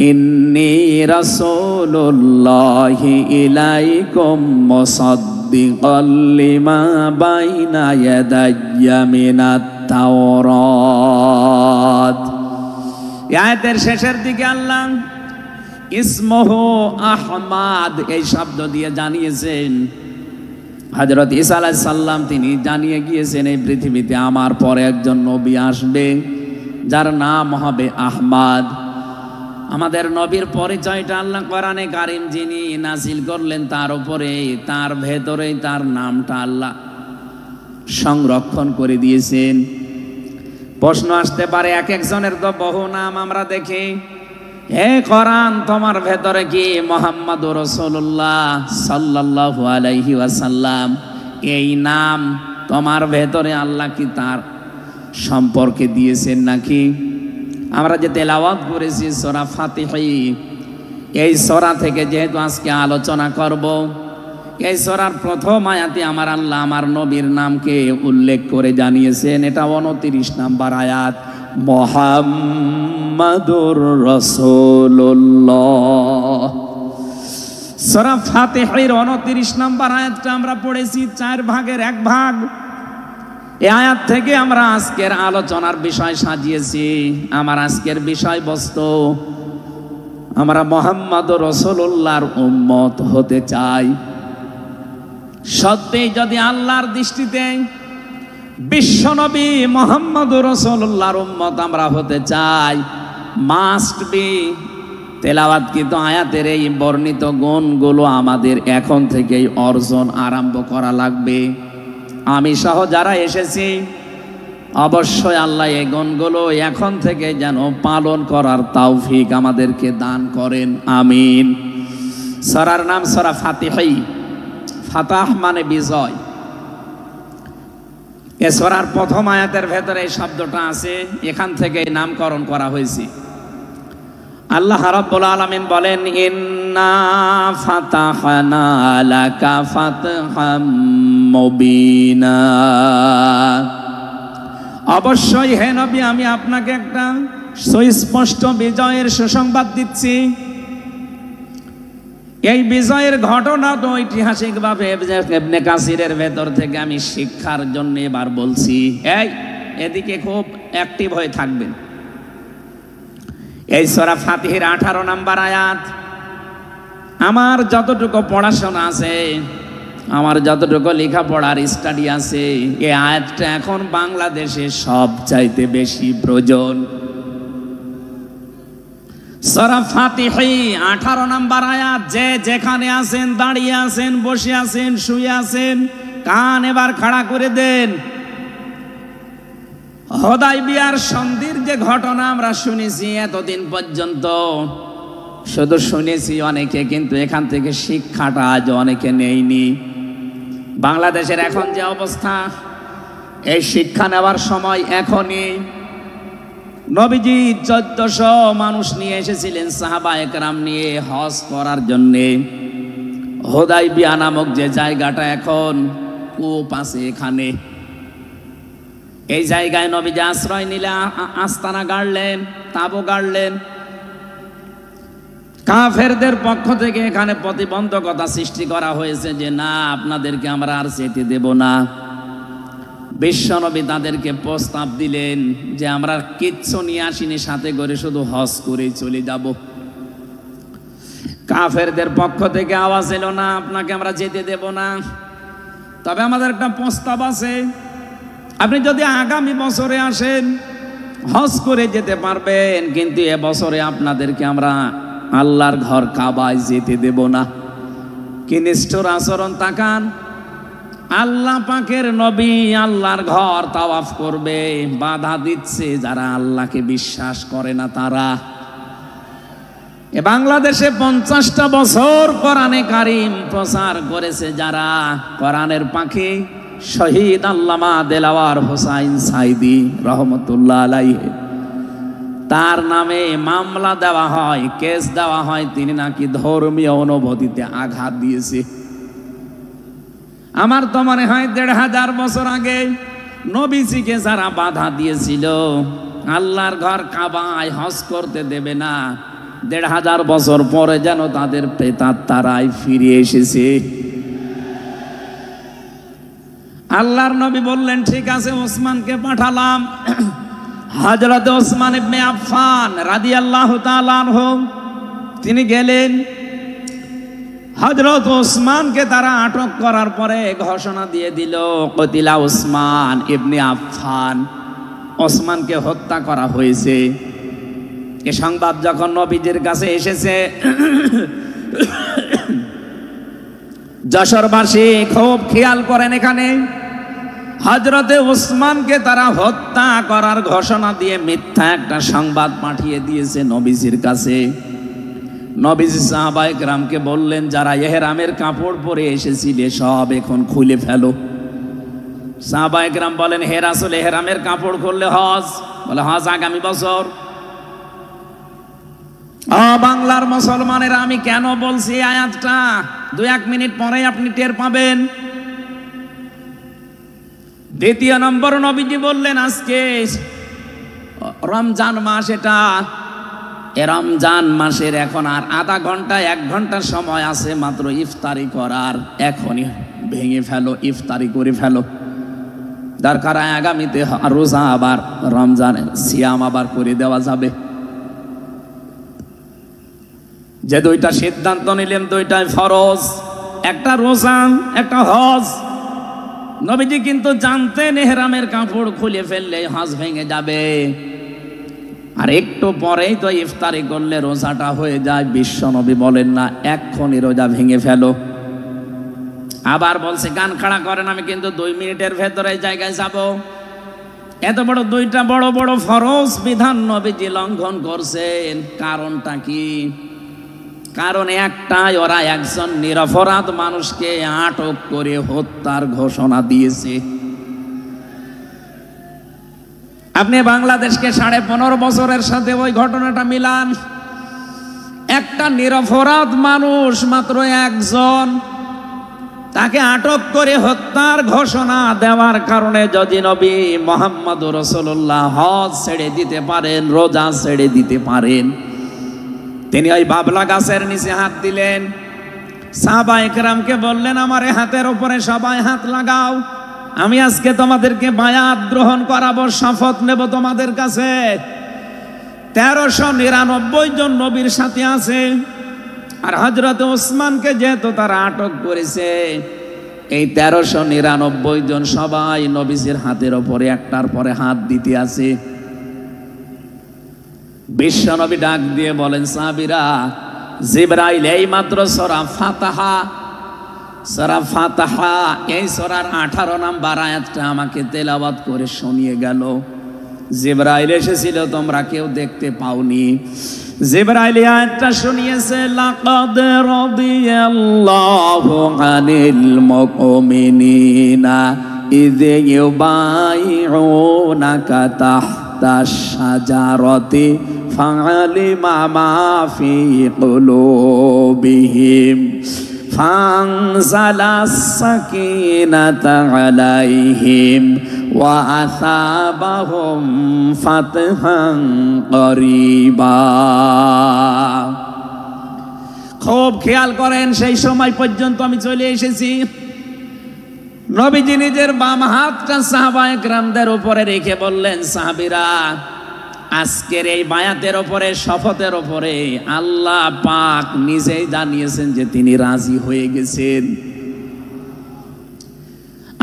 ইন্নী রাসূলুল্লাহি ইলাইকুম মুসাদ্দিকাল লিমা বাইনা ইয়াদাইয়া মিনাত তাওরাত। আয়াতের শেষের দিকে আল্লাহ ইসমহু আহমাদ এই শব্দ দিয়ে জানিয়েছেন, হযরত ঈসা আলাইহিস সালাম তিনি জানিয়ে গিয়েছেন এই পৃথিবীতে আমার পরে একজন নবী আসবে যার নাম হবে আহমাদ। আমাদের নবীর পরিচয়টা আল্লাহ কোরআনে কারীম যিনি নাযিল করলেন তার উপরে, তার ভেতরেই তার নামটা আল্লাহ সংরক্ষণ করে দিয়েছেন। প্রশ্ন আসতে পারে, এক একজনের তো বহু নাম আমরা দেখি। হে কোরআন, তোমার ভেতরে কি মুহাম্মাদুর রাসূলুল্লাহ সাল্লাল্লাহু আলাইহি ওয়াসাল্লাম এই নাম তোমার ভেতরে আল্লাহ কি তার সম্পর্কে দিয়েছেন নাকি? আমরা যে তেলাওয়াত করেছি সূরা ফাতিহা, এই সূরা থেকে যেহেতু আজকে আলোচনা করব, এই সূরার প্রথম আয়াতে আমার আল্লাহ আমার নবীর নামকে উল্লেখ করে জানিয়েছেন। এটা 29 নাম্বার আয়াত। মুহাম্মাদুর রাসূলুল্লাহ। সূরা ফাতিহার 29 নম্বর আয়াতটা আমরা পড়েছি, 4 ভাগের 1 ভাগ। এই আয়াত থেকে আমরা আজকের আলোচনার বিষয় সাজিয়েছি। আমার আজকের বিষয়বস্তু, আমরা মুহাম্মাদুর রাসূলুল্লাহর উম্মত হতে চাই। সত্যি যদি আল্লাহর দৃষ্টিতে বিশ্বনবী মুহাম্মাদুর রাসূলুল্লাহর উম্মত আমরা হতে চাই, মাস্ট বি তেলাওয়াতকৃত আয়াতের এই বর্ণিত গুণগুলো আমাদের এখন থেকেই অর্জন আরম্ভ করা লাগবে। আমি সহ যারা এসেছি অবশ্যই আল্লাহ এই গুণগুলো এখন থেকে যেন পালন করার তৌফিক আমাদেরকে দান করেন, আমিন। সূরার নাম সূরা ফাতিহা। ফাতাহ মানে বিজয়। এ সূরার প্রথম আয়াতের ভেতরে এই শব্দটা আছে, এখান থেকে নামকরণ করা হয়েছে। আল্লাহ রাব্বুল আলামিন বলেন, ইন্না ফাতাহনা লাকা ফাতহাম মুবিনা। অবশ্যই হে নবী, আমি আপনাকে একটা সুস্পষ্ট বিজয়ের সুসংবাদ দিচ্ছি। এই বিজয়ের ঘটনা তো ঐতিহাসিকভাবে ইবনে কাসিরের ভেতর থেকে আমি শিক্ষার জন্য এবার বলছি। এদিকে খুব অ্যাক্টিভ হয়ে থাকবেন। এই সূরা ফাতিহার 18 নম্বর আয়াত। আমার যতটুকু পড়াশোনা আছে, আমার যতটুকু লেখাপড়ার স্টাডি আছে, এই আয়াতটা এখন বাংলাদেশে সবচাইতে বেশি প্রয়োজন। সূরা ফাতিহা 18 নম্বর আয়াত। যে যেখানে আছেন, দাঁড়িয়ে আছেন, বসে আছেন, শুয়ে আছেন, কান এবার খাড়া করে দেন। হুদায়বিয়ার সন্ধির যে ঘটনা আমরা শুনেছি এতদিন পর্যন্ত, শুধু শুনেছি অনেকে, কিন্তু এখান থেকে শিক্ষাটা আজ অনেকে নেয়নি। বাংলাদেশের এখন যে অবস্থা, এই শিক্ষা নেওয়ার সময় এখনই। নবীজি 1400 মানুষ নিয়ে এসেছিলেন সাহাবায়ে কেরাম নিয়ে হজ করার জন্যে। হুদায়বিয়া নামক যে জায়গাটা, এখন কূপ আছে এখানে, এই জায়গায় নবীজি আশ্রয় নিলে আস্তানা গাড়লেন, তাঁবু গাড়লেন। কাফেরদের পক্ষ থেকে এখানে প্রতিবন্ধকতা সৃষ্টি করা হয়েছে যে না, আপনাদেরকে আমরা আর যেতে দেব না। বিশ্বনবী তাদেরকে প্রস্তাব দিলেন যে আমরা কিচ্ছু নিয়ে আসিনি সাথে করে, শুধু হজ করেই চলে যাব। কাফেরদের পক্ষ থেকে আওয়াজ এলো, না, আপনাকে আমরা যেতে দেব না, তবে আমাদের একটা প্রস্তাব আছে। আপনি যদি আগামী বছরে আসেন, হজ করে যেতে পারবেন, কিন্তু এবছরে আপনাদেরকে আমরা আল্লাহর ঘর কাবায় যেতে দেব না। কি নিষ্ঠুর আচরণ! তাকান, আল্লাহ পাকের নবী আল্লাহর ঘর তাওয়াফ করবে, বাধা দিচ্ছে যারা আল্লাহকে বিশ্বাস করে না তারা। বাংলাদেশে 50টা বছর কোরআনে কারীম প্রচার করেছে যারা, কোরআনের পাখি শহীদ আল্লামা দেলাওয়ার হোসাইন সাইদি রহমতুল্লাহ আলাইহি, তার নামে মামলা দেওয়া হয়, কেস দেওয়া হয়, তিনি নাকি ধর্মীয় অনুভূতিতে আঘাত দিয়েছে। আমার তো মনে হয় 1500 বছর আগে নবীজিকে যারা বাধা দিয়েছিল আল্লাহর ঘর কাবায় হজ করতে দেবে না, 1500 বছর পরে যেন তাদের প্রেতাত্মারাই ফিরে এসেছে। আল্লাহর নবী বললেন, ঠিক আছে, ওসমানকে পাঠালাম। হযরত ওসমান ইবনে আফফান রাদিয়াল্লাহু তাআলা আনহু তিনি গেলেন। হযরত ওসমানকে তারা আটক করার পরে ঘোষণা দিয়ে দিল, কতিলা ওসমান ইবনে আফফান, ওসমানকে হত্যা করা হয়েছে। এ সংবাদ যখন নবীজির কাছে এসেছে, যশোরবাসী খুব খেয়াল করেন, এখানে হযরতে ওসমানকে তারা হত্যা করার ঘোষণা দিয়ে মিথ্যা একটা সংবাদ পাঠিয়ে দিয়েছে নবীজির কাছে। নবীজি সাহাবায়ে কেরামকে বললেন, যারা ইহরামের কাপড় পরে এসেছিলে সব এখন খুলে ফেলো। সাহাবায়ে কেরাম বলেন, হে রাসূল, ইহরামের কাপড় খুললে হজ? বলে, হজ আগামী বছর। বাংলার মুসলমানেরা, আমি কেন বলছি আয়াতটা 2-1 মিনিট পরে আপনি টের পাবেন। দ্বিতীয় নম্বর, নবীজি বললেন, আজকে রমজান মাস এটা। এ রমজান মাসের এখন আর আধা ঘন্টা 1 ঘন্টা সময় আছে মাত্র ইফতারি করার। এখনই ভেঙে ফেলো, ইফতারি করে ফেলো। দরকার আগামীতে রোজা আবার রমজানের সিয়াম আবার করে দেওয়া যাবে। যে 2টা সিদ্ধান্ত নিলেন 2টাই ফরজ, একটা রোজা একটা হজ। নবীজি কিন্তু জানতেন ইহরামের কাপড় খুলে ফেললে হজ ভেঙে যাবে, আর একটু পরেই তো ইফতারি করলে রোজাটা হয়ে যায়। বিশ্ব নবী বলেন না এক্ষুনি রোজা ভেঙে ফেলো। আবার বলছে গান খাড়া করেন, আমি কিন্তু 2 মিনিটের ভেতরে জায়গায় যাব। এত বড় 2টা বড় বড় ফরজ বিধান নবীজি লঙ্ঘন করছেন। কারণটা কি? কারণ একটাই, ওরা একজন নিরপরাধ মানুষকে আটক করে হত্যার ঘোষণা দিয়েছে। আপনি বাংলাদেশকে 15.5 বছরের সাথে ওই ঘটনাটা মিলান। একটা নিরপরাধ মানুষ, মাত্র একজন, তাকে আটক করে হত্যার ঘোষণা দেওয়ার কারণে যদি নবী মুহাম্মদ রাসূলুল্লাহ হজ ছেড়ে দিতে পারেন, রোজা ছেড়ে দিতে পারেন, তিনি ওই বাবলা গাছের নিচে হাত দিলেন। সাহাবায়ে কেরামকে বললেন আমার হাতের উপরে সবাই হাত লাগাও, আমি আজকে তোমাদেরকে বায়াত গ্রহণ করাবো, শপথ নেব তোমাদের কাছে। 1399 জন নবীর সাথে আছে। আর হযরত ওসমানকে যেহেতু তারা আটক করেছে, এই 1399 জন সবাই নবীজির হাতের উপরে একটার পরে হাত দিতে আছে। বিশ্ব নবী ডাক দিয়ে বলেন সাহাবীরা, জিবরাইল এই মাত্র সূরা ফাতিহা এই সূরার 18 নম্বর আয়াতটা আমাকে তেলাওয়াত করে শুনিয়ে গেল। জিবরাইল এসেছিল, তোমরা কেউ দেখতে পাওনি। জিবরাইল আয়াতটা শুনিয়েছে, লাকাদ রাদিয়াল্লাহু আনিল মুমিনিনা ইয ইউবাইউনাকা তাহতাশ শাজারাতি ফাআলিমা মা ফি কুলুবিহিম ফানজালাস সাকিনাতা আলাইহিম ওয়া আসাবাহুম ফাতহান করিবা। খুব খেয়াল করেন, সেই সময় পর্যন্ত আমি চলে এসেছি। নবীজি নিজের বাম হাতটা সাহাবায়ে কেরামদের উপরে রেখে বললেন, সাহাবীরা আজকের এই বায়াতের উপরে, শপথের উপরে আল্লাহ পাক নিজেই জানিয়েছেন যে তিনি রাজি হয়ে গেছেন।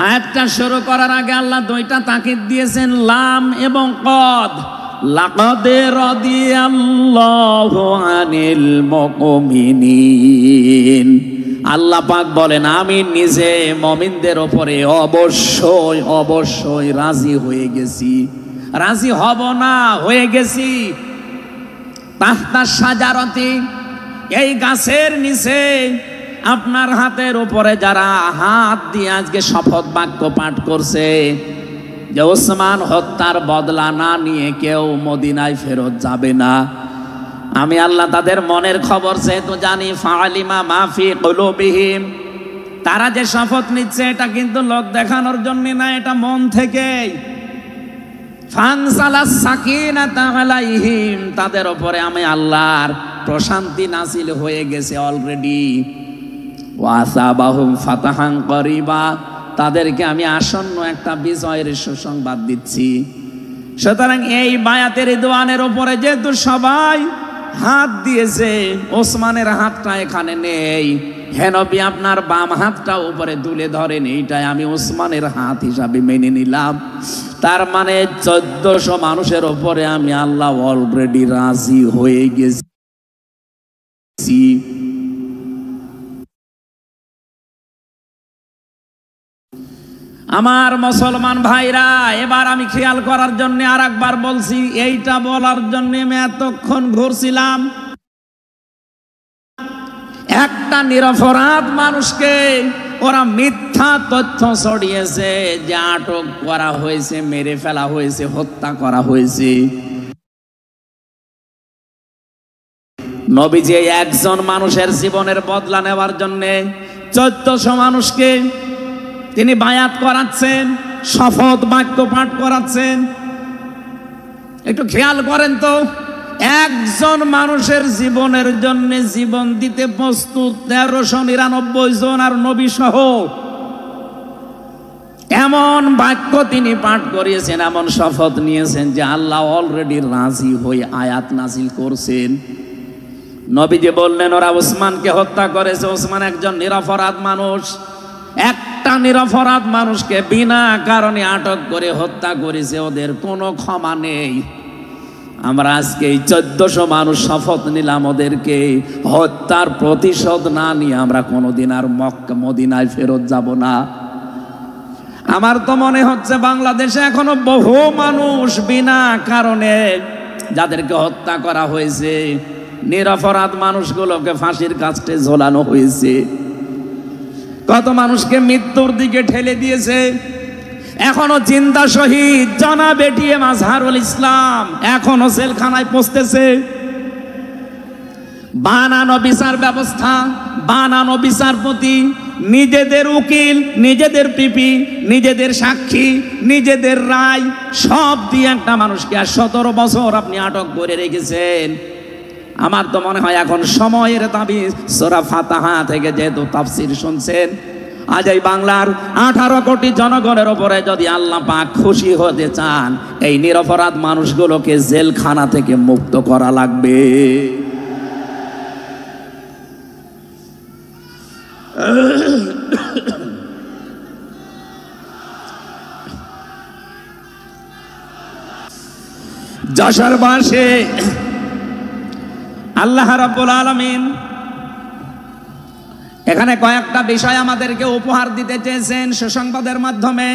আয়াতটা শুরু করার আগে আল্লাহ 2টা তাকিদ দিয়েছেন, লাম এবং কদ। লাকাদ রাদিয়াল্লাহু আনিল মুমিনিন। আল্লাহ পাক বলেন আমি নিজে মুমিনদের উপরে অবশ্যই অবশ্যই রাজি হয়ে গেছি। রাজি হব না, হয়ে গেছি। তাহতা শাজারাতি, এই গাছের নিচে আপনার হাতের উপরে যারা হাত দিয়ে আজকে শপথ বাক্য পাঠ করছে যে ওসমান হত্যার বদলা না নিয়ে কেউ মদিনায় ফেরত যাবে না, আমি আল্লাহ তাদের মনের খবর যেহেতু জানি, ফাআলিমা মা ফি কুলুবিহিম, তারা যে শপথ নিচ্ছে এটা কিন্তু লোক দেখানোর জন্য না, এটা মন থেকেই। ফানসালাস সাকিনাতা আলাইহিম, তাদের উপরে আমি আল্লাহর প্রশান্তি নাযিল হয়ে গেছে অলরেডি। ওয়াসাবাহুম ফাতাহান করিবা, তাদেরকে আমি আসন্ন একটা বিজয়ের সুসংবাদ দিচ্ছি। সুতরাং এই বায়াতের দোয়ানের উপরে যেহেতু সবাই হাত দিয়েছে, ওসমানের হাতটা এখানে নেই, হে নবী আপনার বাম হাতটা উপরে তুলে ধরেন, এইটাই আমি ওসমানের হাত হিসাবে মেনে নিলাম। তার মানে 1400 মানুষের উপরে আমি আল্লাহ অলরেডি রাজি হয়ে গেছি। আমার মুসলমান ভাইরা, এবার আমি খেয়াল করার জন্য আর একবার বলছি, এইটা বলার জন্য আমি এতক্ষণ ঘুরছিলাম। একটা নিরপরাধ মানুষকে ওরা মিথ্যা তথ্য ছড়িয়েছে যে আটক করা হয়েছে, মেরে ফেলা হয়েছে, হত্যা করা হয়েছে। নবীজি একজন মানুষের জীবনের বদলা নেওয়ার জন্য 1400 মানুষকে তিনি বায়াত করাচ্ছেন, শপথ বাক্য পাঠ করাচ্ছেন। একটু খেয়াল করেন তো, একজন মানুষের জীবনের জন্য জীবন দিতে প্রস্তুত 1399 জন, আর নবী সহ। এমন বাক্য তিনি পাঠ করিয়েছেন, এমন শপথ নিয়েছেন যে আল্লাহ অলরেডি রাজি হয়ে আয়াত নাজিল করছেন। নবীজি বললেন ওরা ওসমানকে হত্যা করেছে। ওসমান একজন নিরপরাধ মানুষ, একটা নিরপরাধ মানুষকে বিনা কারণে আটক করে হত্যা করেছে, ওদের কোনো ক্ষমা নেই। আমরা আজকে এই 1400 মানুষ শপথ নিলাম, ওদেরকে হত্যার প্রতিশোধ না নিয়ে আমরা কোনোদিন আর মক্কা মদিনায় ফেরত যাব না। আমার তো মনে হচ্ছে বাংলাদেশে এখনো বহু মানুষ বিনা কারণে যাদেরকে হত্যা করা হয়েছে, নিরপরাধ মানুষগুলোকে ফাঁসির কাস্টে ঝোলানো হয়েছে, কত মানুষকে মৃত্যুর দিকে ঠেলে দিয়েছে। এখনো জিন্দা শহীদ জনাব এটিএম আজহারুল ইসলাম এখনো জেলখানায় পৌঁছতেছে। বানানো বিচার ব্যবস্থা, বানানো বিচারপতি, নিজেদের উকিল, নিজেদের পিপি, নিজেদের সাক্ষী, নিজেদের রায় সব দিয়ে একটা মানুষকে আর 17 বছর আপনি আটক করে রেখেছেন। আমার তো মনে হয় এখন সময়ের দাবি। সূরা ফাতিহা থেকে যেহেতু তাফসীর শুনছেন, আজ এই বাংলার 18 কোটি জনগণের উপরে যদি আল্লাহ পাক খুশি হতে চান, এই নিরপরাধ মানুষগুলোকে জেলখানা থেকে মুক্ত করা লাগবে। যশোরবাসী আল্লাহ রাব্বুল আলামিন এখানে কয়েকটা বিষয় আমাদেরকে উপহার দিতে চেয়েছেন সুসংবাদের মাধ্যমে।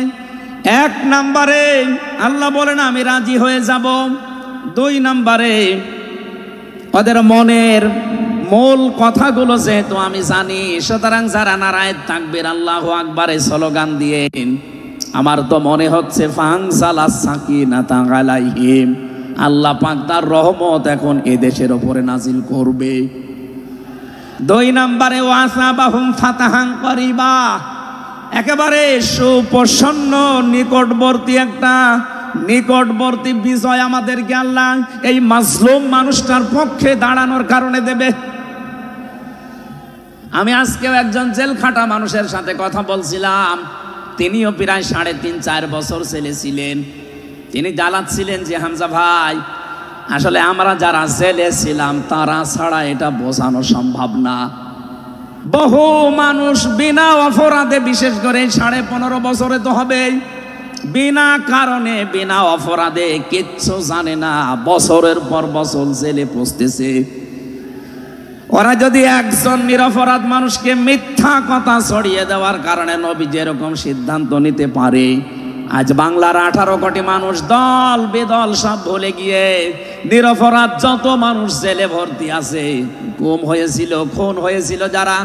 1 নম্বরে আল্লাহ বলেন আমি রাজি হয়ে যাব। 2 নম্বরে ওদের মনের মূল কথাগুলো যেহেতু আমি জানি, সুতরাং যারা নারায়ে তাকবীর আল্লাহু আকবারে স্লোগান দিয়ে, আমার তো মনে হচ্ছে ফানজালাস সাকিনাতা আলাইহিম, আল্লাহ পাক তার রহমত এখন এদেশের উপরে নাজিল করবে। 2 নম্বরে ওয়াসাবাহুম ফাতাহান করিবা, একেবারে সুপ্রসন্ন নিকটবর্তী বিজয় আমাদেরকে আল্লাহ এই মাজলুম মানুষটার পক্ষে দাঁড়ানোর কারণে দেবে। আমি আজকেও একজন জেলখাটা মানুষের সাথে কথা বলছিলাম, তিনিও প্রায় 3.5-4 বছর জেলে ছিলেন। তিনি জ্বালাচ্ছিলেন যে হামজা ভাই, আসলে আমরা যারা জেলে ছিলাম তারা ছাড়া এটা বোঝানো সম্ভব না। বহু মানুষ বিনা অপরাধে, বিশেষ করে 15.5 বছরে তো হবে, বিনা কারণে বিনা অপরাধে কিচ্ছু জানে না, বছরের পর বছর জেলে পৌঁছতেছে। ওরা যদি একজন নিরপরাধ মানুষকে মিথ্যা কথা ছড়িয়ে দেওয়ার কারণে নবী যেরকম সিদ্ধান্ত নিতে পারে, আজ বাংলার 18 কোটি মানুষ দল বেদল সব ভুলে গিয়ে নিরপরাধ যত মানুষ জেলে ভর্তি আছে, গুম হয়েছিল, খুন হয়েছিল যারা,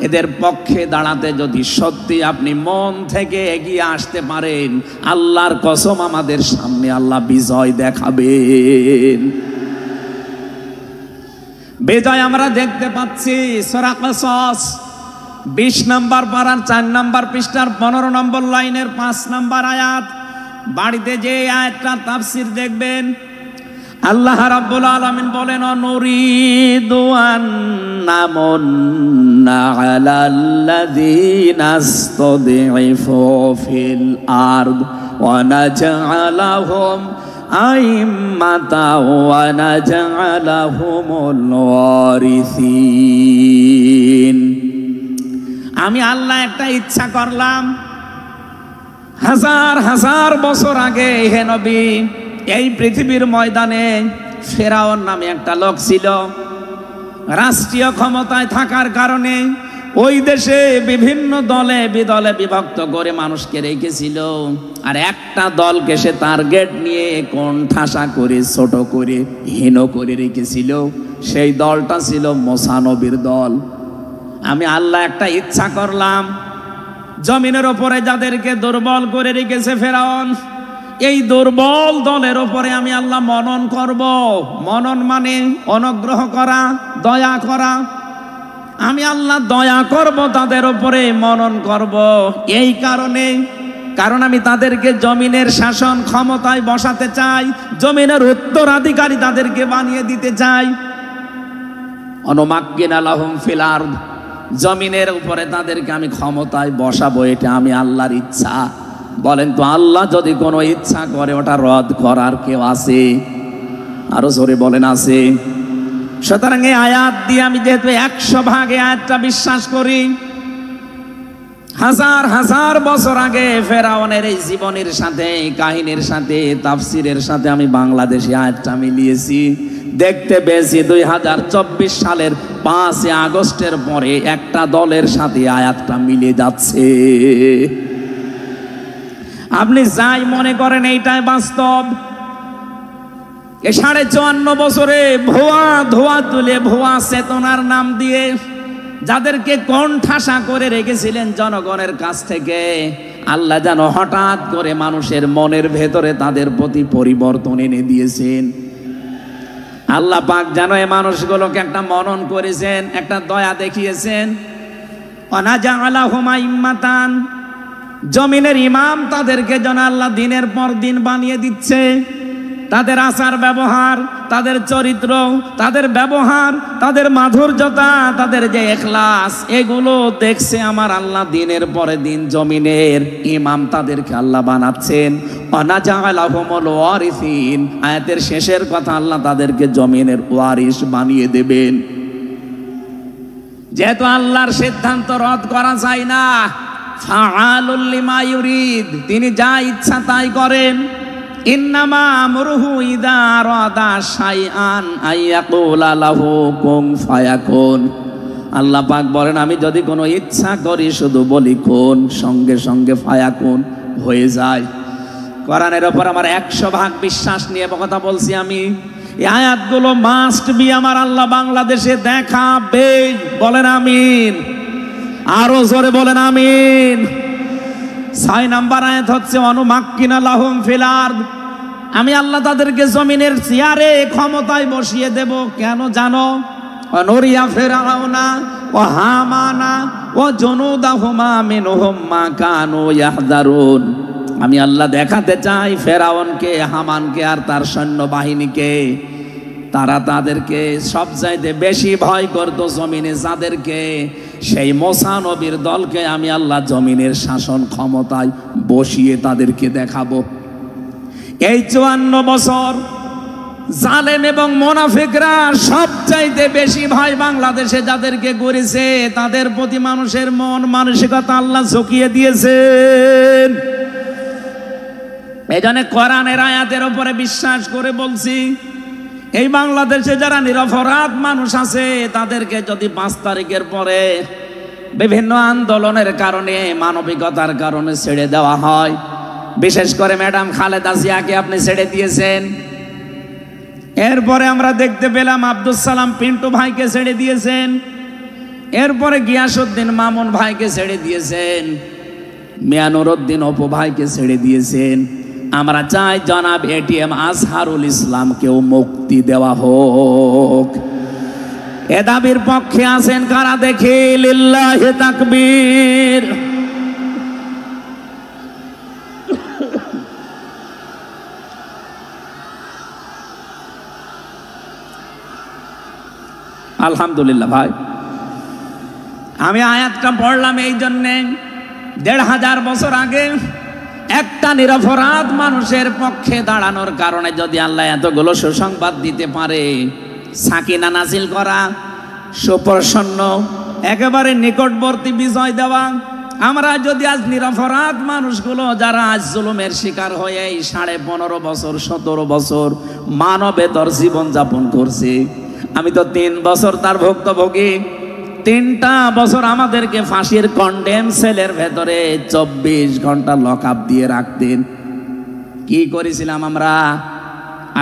এদের পক্ষে দাঁড়াতে যদি সত্যি আপনি মন থেকে এগিয়ে আসতে পারেন, আল্লাহর কসম আমাদের সামনে আল্লাহ বিজয় দেখাবেন। বিজয় আমরা দেখতে পাচ্ছি সূরা কসস 20 নম্বর পারার 4 নম্বর পৃষ্ঠার 15 নম্বর লাইনের 5 নম্বর আয়াত। বাড়িতে যে আয়াতটা তাফসীর দেখবেন, আল্লাহ রাব্বুল আলামিন বলেন নুরিদু আন্নামুন্না আলাল্লাযীনা ইসতাদঈফু ফিল আরদ ওয়া নাজআলাহুম আইম্মাতা ওয়া নাজআলাহুমুল ওয়ারিসিন। আমি আল্লাহ একটা ইচ্ছা করলাম, হাজার হাজার বছর আগে হে নবী, এই পৃথিবীর ময়দানে ফেরাউন নামে একটা লোক ছিল। রাষ্ট্রীয় ক্ষমতায় থাকার কারণে ওই দেশে বিভিন্ন দলে বিদলে বিভক্ত করে মানুষকে রেখেছিল, আর একটা দলকে সে টার্গেট নিয়ে কোণঠাসা করে, ছোট করে, হীন করে রেখেছিল। সেই দলটা ছিল মুসা নবীর দল। আমি আল্লাহ একটা ইচ্ছা করলাম, জমিনের ওপরে যাদেরকে দুর্বল করে রেখেছে ফেরাউন, এই দুর্বল দলের ওপরে আমি আল্লাহ মনন করব। মনন মানে অনুগ্রহ করা, দয়া করা। আমি আল্লাহ দয়া করব তাদের ওপরে, মনন করব। এই কারণে কারণ আমি তাদেরকে জমিনের শাসন ক্ষমতায় বসাতে চাই, জমিনের উত্তরাধিকারী তাদেরকে বানিয়ে দিতে চাই। অনুমাক্কিনা লাহুম ফিল আরদ, জমিনের উপরে তাদেরকে আমি ক্ষমতায় বসাবো, এটা আমি আল্লাহর ইচ্ছা। বলেন তো আল্লাহ যদি কোনো ইচ্ছা করে ওটা রদ করার কেউ আছে? আরো জোরে বলেন আছে? সুতরাং এই আয়াত দিয়ে আমি যেহেতু 100% আয়াতটা বিশ্বাস করি, হাজার হাজার বছর আগে ফেরাউনের এই জীবনের সাথে, কাহিনীর সাথে, তাফসিরের সাথে আমি বাংলাদেশি আয়াতটা মিলিয়েছি। দেখতে পেয়েছি 2024 সালের 5 আগস্টের পরে একটা দলের সাথে আয়াতটা মিলে যাচ্ছে। আপনি যাই মনে করেন এইটাই বাস্তব। এই 54 বছরে ভুয়া ধোয়া তুলে ভুয়া চেতনার নাম দিয়ে যাদেরকে কোণঠাসা করে রেখেছিলেন জনগণের কাছ থেকে, আল্লাহ যেন হঠাৎ করে মানুষের মনের ভেতরে তাদের প্রতি পরিবর্তন এনে দিয়েছেন। আল্লাহ পাক যেন এই মানুষগুলোকে একটা মনন করেছেন, একটা দয়া দেখিয়েছেন। অনাজাআলাহুম আইম্মাতান, জমিনের ইমাম তাদেরকে যেন আল্লাহ দিনের পর দিন বানিয়ে দিচ্ছে। তাদের আচার ব্যবহার, তাদের চরিত্র, তাদের ব্যবহার, তাদের মাধুর্যতা, তাদের যে ইখলাস, এগুলো দেখছে আমার আল্লাহ দিনের পরে দিন জমিনের ইমাম তাদেরকে আল্লাহ বানাচ্ছেন। অনাজাআলাহুমুল ওয়ারিসিন, আয়াতের শেষের কথা, আল্লাহ তাদেরকে জমিনের ওয়ারিস বানিয়ে দেবেন। যেহেতু আল্লাহর সিদ্ধান্ত রদ করা যায় না, ফাআলুল লিমা ইউরিদ, তিনি যা ইচ্ছা তাই করেন। ইন্নামা আমরুহু ইযা আরাদা শাইআন আইয়াকুলা লাহু কুন ফায়াকুন। আল্লাহ পাক বলেন আমি যদি কোনো ইচ্ছা করি শুধু বলি কোন, সঙ্গে সঙ্গে ফায়াকুন হয়ে যায়। কোরআনের ওপর আমার 100% বিশ্বাস নিয়ে কথা বলছি আমি। এই আয়াতগুলো মাস্ট বি আমার আল্লাহ বাংলাদেশে দেখাবে। বলেন আমিন, আরো জোরে বলেন আমিন। 6 নম্বর আয়াত হচ্ছে অনুমাক্কিনা লাহুম ফিল আরদ, আমি আল্লাহ তাদেরকে জমিনের চেয়ারে ক্ষমতায় বসিয়ে দেব। কেন জানো? অনুরিয়া ফিরআউনা ওয়া হামানা ওয়া জুনুদাহুমা মিনহুম মা কানু ইয়াহদারুন, আমি আল্লাহ দেখাতে চাই ফেরাউনকে, হামানকে আর তার সৈন্যবাহিনীকে, তারা তাদেরকে সবচাইতে বেশি ভয় করত জমিনে যাদেরকে, সেই মুসা নবীর দলকে আমি আল্লাহ জমিনের শাসন ক্ষমতায় বসিয়ে তাদেরকে দেখাবো। এই 54 বছর জালেম এবং মুনাফিকরা সবচাইতে বেশি ভয় বাংলাদেশে যাদেরকে করেছে, তাদের প্রতি মানুষের মন মানসিকতা আল্লাহ ঝুঁকিয়ে দিয়েছেন। এই জন্য কোরআনের আয়াতের উপরে বিশ্বাস করে বলছি, এই বাংলাদেশে যারা নিরপরাধ মানুষ আছে তাদেরকে যদি 5 তারিখের পরে বিভিন্ন আন্দোলনের কারণে, মানবিকতার কারণে ছেড়ে দেওয়া হয়, বিশেষ করে ম্যাডাম খালেদা জিয়াকে আপনি ছেড়ে দিয়েছেন। এরপরে আমরা দেখতে পেলাম আব্দুল সালাম পিন্টু ভাইকে ছেড়ে দিয়েছেন। এরপরে গিয়াসউদ্দিন মামুন ভাইকে ছেড়ে দিয়েছেন। মিয়ানুরউদ্দিন অপু ভাইকে ছেড়ে দিয়েছেন। আমরা চাই জনাব এটিএম আজহারুল ইসলামকেও মুক্তি দেওয়া হোক। এ দাবির পক্ষে আছেন কারা দেখি? লিল্লাহি তাকবীর। আলহামদুলিল্লাহ। ভাই আমি আয়াতটা পড়লাম এই জন্যে, 1500 বছর আগে একটা নিরপরাধ মানুষের পক্ষে দাঁড়ানোর কারণে যদি আল্লাহ এতগুলো সুসংবাদ দিতে পারে, সাকিনা নাজিল করা, সুপ্রসন্ন, একেবারে নিকটবর্তী বিজয় দেওয়া, আমরা যদি আজ নিরপরাধ মানুষগুলো যারা আজ জুলুমের শিকার হয়ে 15.5 বছর 17 বছর মানবেতর জীবন যাপন করছে, আমি তো 3 বছর তার ভুক্তভোগী। 3টা বছর আমাদেরকে ফাঁসির কন্ডেম সেলের ভেতরে 24 ঘন্টা লকআপ দিয়ে রাখতেন। কি করেছিলাম আমরা?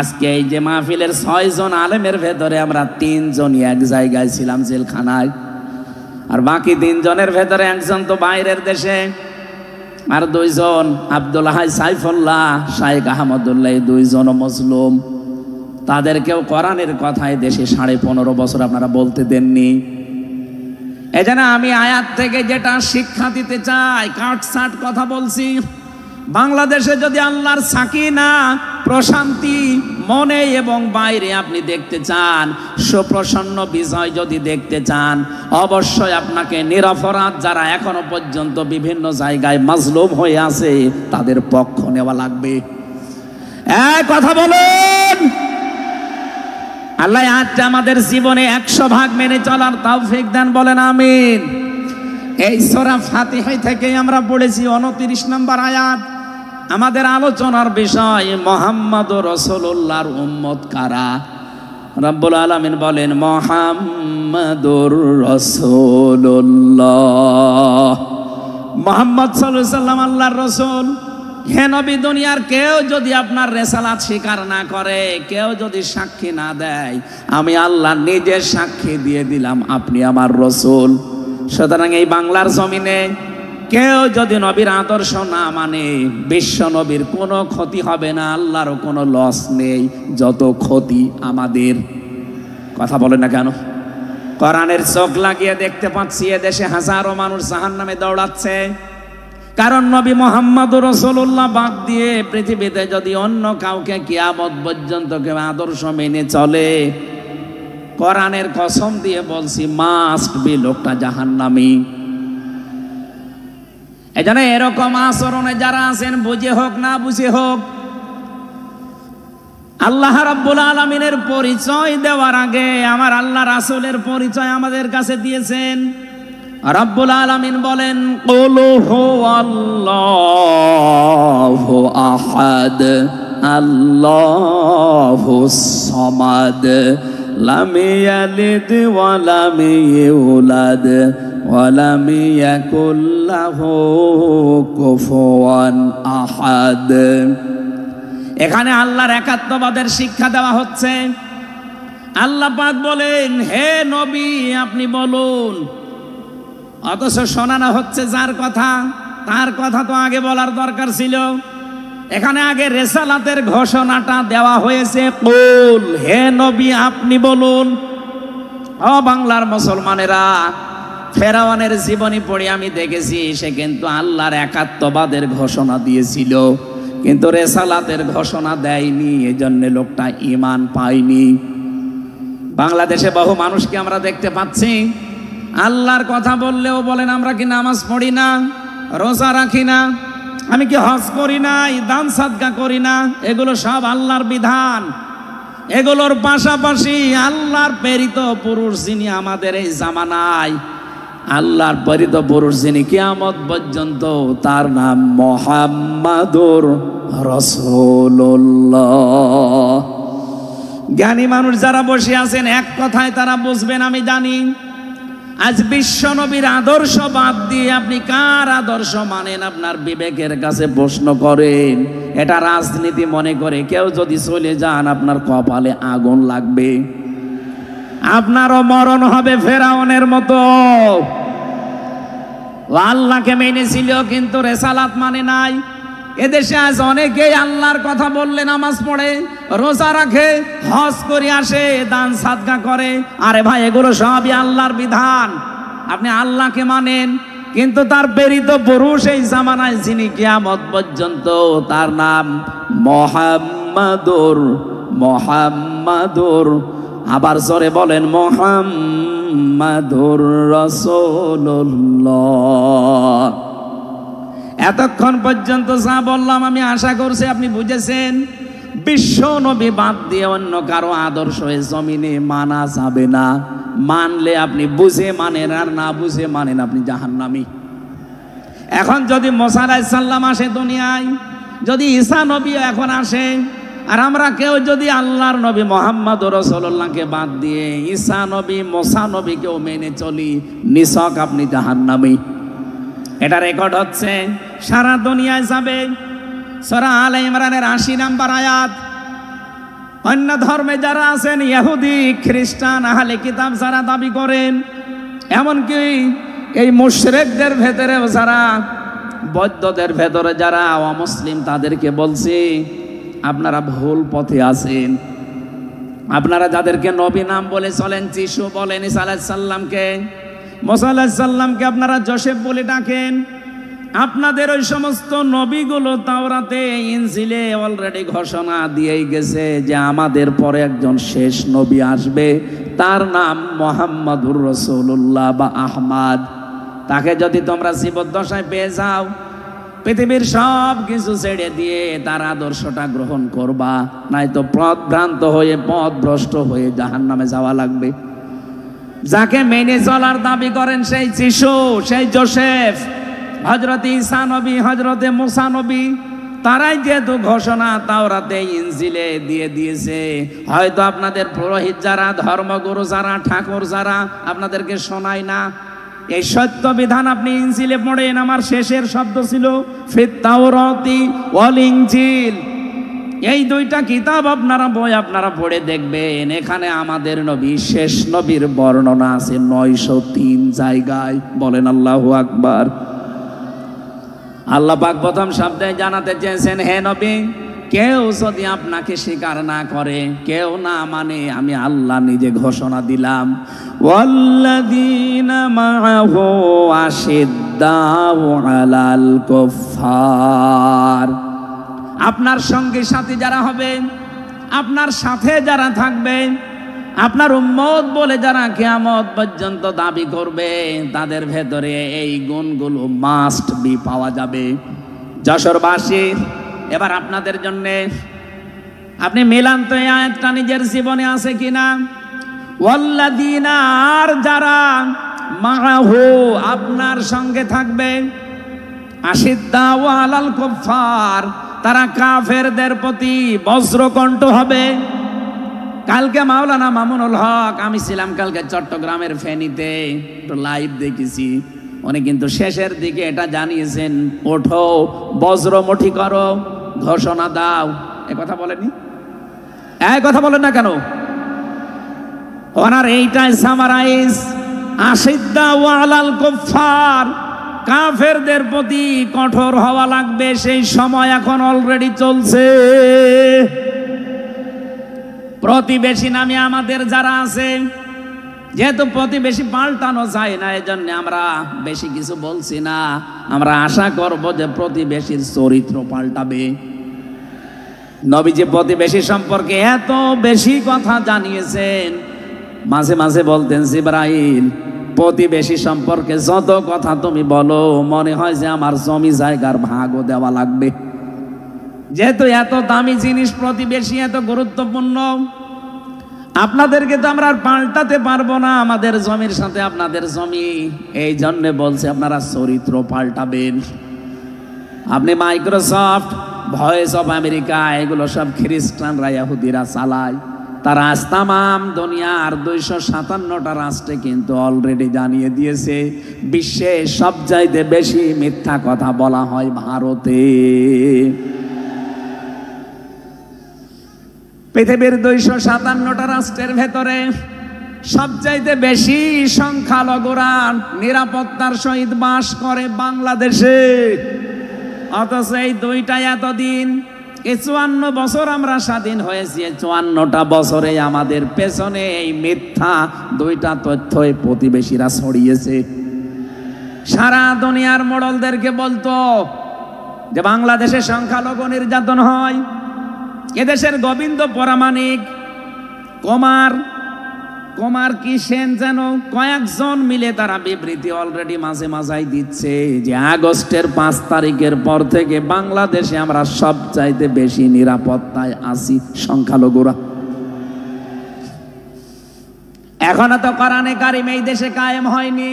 আজকে এই যে মাহফিলের 6 জন আলেমের ভেতরে আমরা 3 জনই এক জায়গায় ছিলাম জেলখানায়, আর বাকি 3 জনের ভেতরে একজন তো বাইরের দেশে, আর 2 জন আব্দুল হাই সাইফুল্লাহ, শাইখ আহমদুল্লাহ, 2 জন মুসলিম। তাদেরকেও কোরআনের কথায় দেশে 15.5 বছর আপনারা বলতে দেননি। এজন্য আমি আয়াত থেকে যেটা শিক্ষা দিতে চাই, কাটছাট কথা বলছি, বাংলাদেশে যদি আল্লাহর সাকিনা প্রশান্তি মনে এবং বাইরে আপনি দেখতে চান, সুপ্রসন্ন বিজয় যদি দেখতে চান, অবশ্যই আপনাকে নিরপরাধ যারা এখনো পর্যন্ত বিভিন্ন জায়গায় মাজলুম হয়ে আছে তাদের পক্ষ নেওয়া লাগবে। এক কথা বলুন, আল্লাহ আজকে আমাদের জীবনে 100% মেনে চলার তৌফিক দেন, বলেন আমিন। এই সূরা ফাতিহা থেকে আমরা পড়েছি 29 নম্বর আয়াত। আমাদের আলোচনার বিষয় মুহাম্মদুর রাসূলুল্লাহর উম্মত কারা। রব্বুল আলামিন বলেন মুহাম্মদুর রাসূলুল্লাহ, মুহাম্মদ সাল্লাল্লাহু আলাইহি সাল্লাম আল্লাহর রাসূল। হে নবী, দুনিয়ার কেউ যদি আপনার রিসালাত স্বীকার না করে, কেউ যদি সাক্ষী না দেয়, আমি আল্লাহ নিজে সাক্ষী দিয়ে দিলাম আপনি আমার রাসূল। সুতরাং এই বাংলার জমিনে কেউ যদি নবীর আদর্শ না মানে, বিশ্ব নবীর কোনো ক্ষতি হবে না, আল্লাহরও কোনো লস নেই, যত ক্ষতি আমাদের। কথা বলে না কেন? কোরআনের চোখ লাগিয়ে দেখতে পাচ্ছি এদেশে হাজারো মানুষ জাহান্নামে দৌড়াচ্ছে, কারণ নবী মুহাম্মদুর রাসূলুল্লাহ বাদ দিয়ে পৃথিবীতে যদি অন্য কাউকে কিয়ামত পর্যন্ত কেউ আদর্শ মেনে চলে, কোরআনের কসম দিয়ে বলছি মাস্ট বি লোকটা জাহান্নামী। এজন্য এরকম আচরণে যারা আছেন, বুঝে হোক না বুঝে হোক, আল্লাহ রাব্বুল আলামিনের পরিচয় দেওয়ার আগে আমার আল্লাহ রাসূলের পরিচয় আমাদের কাছে দিয়েছেন। রাব্বুল আলামিন বলেন কুল হুয়াল্লাহু আহাদ আল্লাহুস সামাদ লাম ইয়ালিদ ওয়া লাম ইউলাদ ওয়া লাম ইয়াকুল লাহু কুফুয়ান আহাদ। এখানে আল্লাহর একাত্মবাদের শিক্ষা দেওয়া হচ্ছে। আল্লাহ পাক বলেন হে নবী আপনি বলুন, অথচ শোনানো হচ্ছে যার কথা, তার কথা তো আগে বলার দরকার ছিল। এখানে আগে রিসালাতের ঘোষণাটা দেওয়া হয়েছে, কুল হে নবী আপনি বলুন। ও বাংলার মুসলমানেরা, ফেরাউনের জীবনী পড়ে আমি দেখেছি সে কিন্তু আল্লাহর একাত্মবাদের ঘোষণা দিয়েছিল, কিন্তু রিসালাতের ঘোষণা দেয়নি, এজন্য লোকটা ঈমান পায়নি। বাংলাদেশে বহু মানুষকে আমরা দেখতে পাচ্ছি আল্লাহর কথা বললেও বলেন আমরা কি নামাজ পড়ি না, রোজা রাখি না, আমি কি হজ করি না, দান সাদকা করি না। এগুলো সব আল্লাহর বিধান। এগুলোর পাশাপাশি আল্লাহর প্রেরিত পুরুষ যিনি আমাদের এই জামানায়, আল্লাহর প্রেরিত পুরুষ যিনি কিয়ামত পর্যন্ত, তার নাম মুহাম্মাদুর রাসূলুল্লাহ। জ্ঞানী মানুষ যারা বসে আছেন এক কথায় তারা বুঝবেন আমি জানি। আজ বিশ্ব নবীর আদর্শ বাদ দিয়ে আপনি কার আদর্শ মানেন আপনার বিবেকের কাছে প্রশ্ন করেন। এটা রাজনীতি মনে করে কেউ যদি চলে যান আপনার কপালে আগুন লাগবে, আপনারও মরণ হবে ফেরাউনের মতো। আল্লাহকে মেনেছিল কিন্তু রিসালাত মানে নাই। এদেশে আজ অনেকেই আল্লাহর কথা বললে নামাজ পড়ে, রোজা রাখে, হজ করে আসে, দান সাদকা করে। আরে ভাই এগুলো সবই আল্লাহর বিধান। আপনি আল্লাহকে মানেন, কিন্তু তার প্রেরিত পুরুষ এই জামানায় যিনি কিয়ামত পর্যন্ত, তার নাম মুহাম্মাদুর আবার জোরে বলেন মুহাম্মাদুর রাসূলুল্লাহ। এতক্ষণ পর্যন্ত যা বললাম আমি আশা করছি আপনি বুঝেছেন। বিশ্ব নবী বাদ দিয়ে অন্য কারো আদর্শ এই জমিনে মানা যাবে না। মানলে আপনি বুঝে মানেন, আর না বুঝে মানেন আপনি জাহান্নামী। এখন যদি মুসা আলাইহিস সালাম আসে দুনিয়ায়, যদি ঈসা নবী এখন আসে, আর আমরা কেউ যদি আল্লাহর নবী মুহাম্মদুর রাসূলুল্লাহকে বাদ দিয়ে ঈসা নবী মুসা নবীকেও মেনে চলি, নিছক আপনি জাহান্নামী। এটা রেকর্ড হচ্ছে, সারা দুনিয়ায় যাবে। সূরা আলে ইমরানের 80 নম্বর আয়াত। অন্য ধর্মে যারা আছেন, ইহুদি খ্রিস্টান আহলে কিতাব যারা দাবি করেন, এমনকি এই মুশরিকদের ভেতরেও যারা, বৌদ্ধদের ভেতরে যারা অমুসলিম, তাদেরকে বলছি আপনারা ভুল পথে আছেন। আপনারা যাদেরকে নবী নাম বলে চলেন, যিশু বলেন, ঈসা আলাইহিস সালামকে, মুসা আলাইহিস সালামকে আপনারা জোসেফ বলে ডাকেন, আপনাদের ওই সমস্ত নবীগুলো তাওরাতে ইনজিলে অলরেডি ঘোষণা দিয়েই গেছে যে আমাদের পরে একজন শেষ নবী আসবে, তার নাম মুহাম্মাদুর রাসূলুল্লাহ বা আহমদ। তাকে যদি তোমরা জীবদ্দশায় পেয়ে যাও, পৃথিবীর সব কিছু ছেড়ে দিয়ে তার আদর্শটা গ্রহণ করবা, নয়তো পথভ্রান্ত হয়ে পথভ্রষ্ট হয়ে জাহান্নামে যাওয়া লাগবে। যাকে মেনে চলার দাবি করেন সেই যিশু, সেই যোসেফ, হযরত ঈসা নবী, হযরতে মুসা নবী, তারাই যেহেতু ঘোষণা তাওরাতে ইনজিলে দিয়ে দিয়েছে, হয়তো আপনাদের পুরোহিত যারা, ধর্মগুরু যারা, ঠাকুর যারা আপনাদেরকে শোনায় না। এই সত্য বিধান আপনি ইনজিলে পড়েন, আমার শেষের শব্দ ছিল ফিত তাওরাতি ওয়াল ইনজিল। এই দুইটা কিতাব আপনারা পড়ে দেখবেন, এখানে আমাদের নবী, শেষ নবীর বর্ণনা আছে 903 জায়গায়। বলেন আল্লাহু আকবার। আল্লাহ পাক প্রথম শব্দে জানাতে চেয়েছেন, হে নবী, কেউ যদি আপনাকে স্বীকার না করে, কেউ না মানে, আমি আল্লাহ নিজে ঘোষণা দিলাম, ওয়াল্লাযীনা মাআহু আশিদ্দাউ আলাল কুফফার। আপনার সঙ্গে সাথী যারা হবে, আপনার সাথে যারা থাকবে, আপনার উম্মত বলে যারা কিয়ামত পর্যন্ত দাবি করবে, তাদের ভেতরে এই গুণগুলো মাস্ট বি পাওয়া যাবে। যশোরবাসী, এবার আপনাদের জন্য আপনি মিলান তো এই আয়াতটা নিজের জীবনে আছে কিনা। ওয়াল্লাযীনা, আর যারা, মাআহু, আপনার সঙ্গে থাকবে, আশিদ্দাউ আলাল কুফফার, তারা কাফেরদের প্রতি বজ্রকণ্ঠ হবে। কালকে মাওলানা মামুনুল হক, আমি ছিলাম কালকে চট্টগ্রামের ফেনীতে, একটু লাইভ দেখেছি। উনি কিন্তু শেষের দিকে এটা জানিয়েছেন, ওঠো, বজ্রমুঠি করো, ঘোষণা দাও। এ কথা বলেনি? এই কথা বলেন না কেন? ওনার এইটাই সামারাইজ, আশিদ্দাউ আলাল কুফফার, কাফেরদের প্রতি কঠোর হওয়া লাগবে। সেই সময় এখন অলরেডি চলছে। প্রতিবেশী নামে আমাদের যারা আছে, যেহেতু প্রতিবেশী পাল্টানো যায় না, এজন্য আমরা বেশি কিছু বলছি না। আমরা আশা করব যে প্রতিবেশীর চরিত্র পাল্টাবে। নবীজি প্রতিবেশী সম্পর্কে এত বেশি কথা জানিয়েছেন, মাঝে মাঝে বলতেন, জিবরাইল, প্রতিবেশী সম্পর্কে যত কথা তুমি বলো, মনে হয় যে আমার জমি জায়গার ভাগও দেওয়া লাগবে। যেহেতু এত দামি জিনিস প্রতিবেশী, এত গুরুত্বপূর্ণ, আপনাদেরকে তো আমরা আর পাল্টাতে পারবো না, আমাদের জমির সাথে আপনাদের জমি। এই জন্যে বলছে আপনারা চরিত্র পাল্টাবেন। আপনি মাইক্রোসফট, ভয়েস অফ আমেরিকা, এগুলো সব খ্রিস্টানরা, ইহুদিরা চালায়। তারা আজ তামাম দুনিয়ার 257টা রাষ্ট্রে কিন্তু অলরেডি জানিয়ে দিয়েছে, বিশ্বে সবচাইতে বেশি মিথ্যা কথা বলা হয় ভারতে। পৃথিবীর 257টা রাষ্ট্রের ভেতরে সবচাইতে বেশি সংখ্যালঘুরা নিরাপত্তার সহিত বাস করে বাংলাদেশে। অথচ এই দুইটা এতদিন, এই 54 বছর আমরা স্বাধীন হয়েছি, 54টা বছরে আমাদের পেছনে এই মিথ্যা দুইটা তথ্যই প্রতিবেশীরা ছড়িয়েছে। সারা দুনিয়ার মোড়লদেরকে বলতো যে বাংলাদেশে সংখ্যালঘু নির্যাতন হয়। এদেশের গোবিন্দ পরামানিক, কুমার কি সেন যেন, কয়েকজন মিলে তারা বিবৃতি অলরেডি মাঝে মাঝাই দিচ্ছে যে আগস্টের 5 তারিখের পর থেকে বাংলাদেশে আমরা সবচাইতে বেশি নিরাপত্তায় আছি সংখ্যালঘুরা। এখনো তো কোরআনে কারিম এই দেশে কায়েম হয়নি।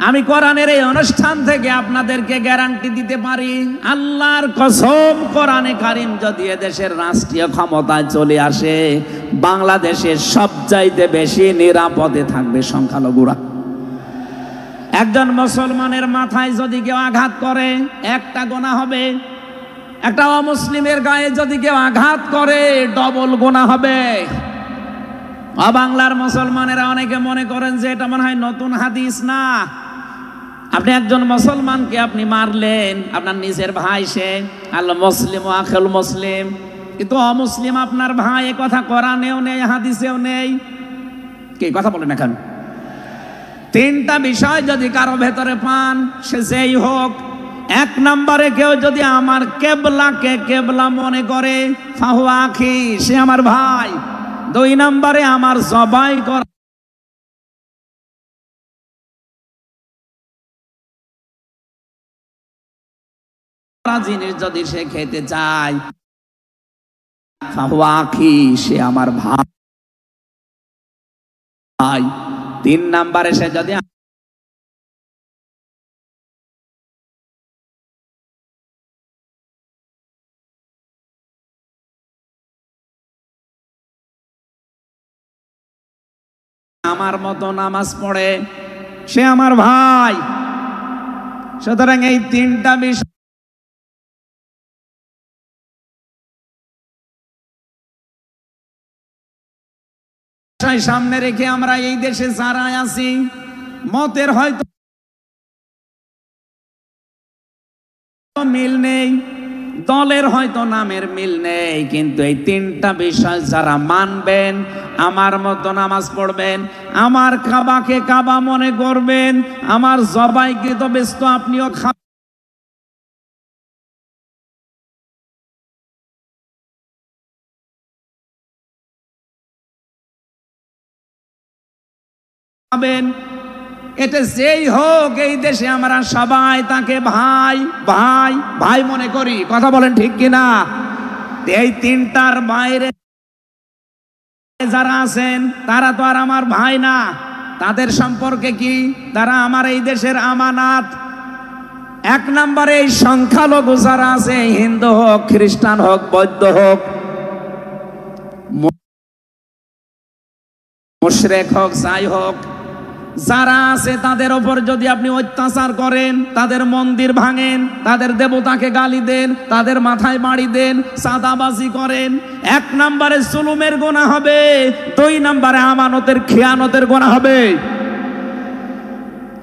আমি কোরআনের এই অনুষ্ঠান থেকে আপনাদেরকে গ্যারান্টি দিতে পারি, আল্লাহর কসম, কোরআনে কারিম যদি এদেশের রাষ্ট্রীয় ক্ষমতায় চলে আসে, বাংলাদেশের সবচাইতে বেশি নিরাপদে থাকবে সংখ্যালঘুরা। একজন মুসলমানের মাথায় যদি কেউ আঘাত করে, একটা গুনাহ হবে। একটা অমুসলিমের গায়ে যদি কেউ আঘাত করে, ডবল গুনাহ হবে। বাংলার মুসলমানেরা অনেকে মনে করেন যে এটা মনে হয় নতুন হাদিস। না, আপনি একজন মুসলমানকে আপনি মারলেন, আপনার নিজের ভাই, সে আল মুসলিম ও আখুল মুসলিম, কিন্তু অমুসলিম আপনার ভাই, এ কথা কোরআনেও নেই, হাদিসেও নেই। কি কথা বলেন এখন? তিনটা বিষয় যদি কারো ভেতরে পান, সে যেই হোক। এক নম্বরে কেউ যদি আমার কেবলাকে কেবলা মনে করে, ফাহুয়া আখি, সে আমার ভাই। দুই নম্বরে আমার জবাই করা জিনিস যদি সে খেতে চায়, ফাহুয়া আখি, সে আমার ভাই। তিন নম্বরে সে যদি আমার মতো নামাজ পড়ে, সে আমার ভাই। সুতরাং এই তিনটা বিষয় সামনে রেখে আমরা এই দেশে যারা আছি, মতের হয়তো মিল নেই, দলের হয়তো নামের মিল নেই, কিন্তু এই তিনটা বিষয় যারা মানবেন, আমার মতো নামাজ পড়বেন, আমার কাবাকে কাবা মনে করবেন, আমার জবাইকে তো ব্যস্ত আপনিও খাবেন, এটা যেই হোক, এই দেশে আমরা সবাই তাকে ভাই ভাই ভাই মনে করি। কথা বলেন ঠিক কিনা? এই তিনটার বাইরে যারা আছেন তারা তো আর আমার ভাই না। তাদের সম্পর্কে কি? তারা আমার এই দেশের আমানাত। এক নম্বরে এই সংখ্যালঘু যারা আছে, হিন্দু হোক, খ্রিস্টান হোক, বৌদ্ধ হোক, মুশরিক হোক, যাই হোক, যারা আছে তাদের ওপর যদি আপনি অত্যাচার করেন, তাদের মন্দির ভাঙেন, তাদের দেবতাকে গালি দেন, তাদের মাথায় বাড়ি দেন, চাঁদাবাজি করেন, এক নম্বরে জুলুমের গুনাহ হবে, দুই নম্বরে আমানতের খেয়ানতের গুনাহ হবে।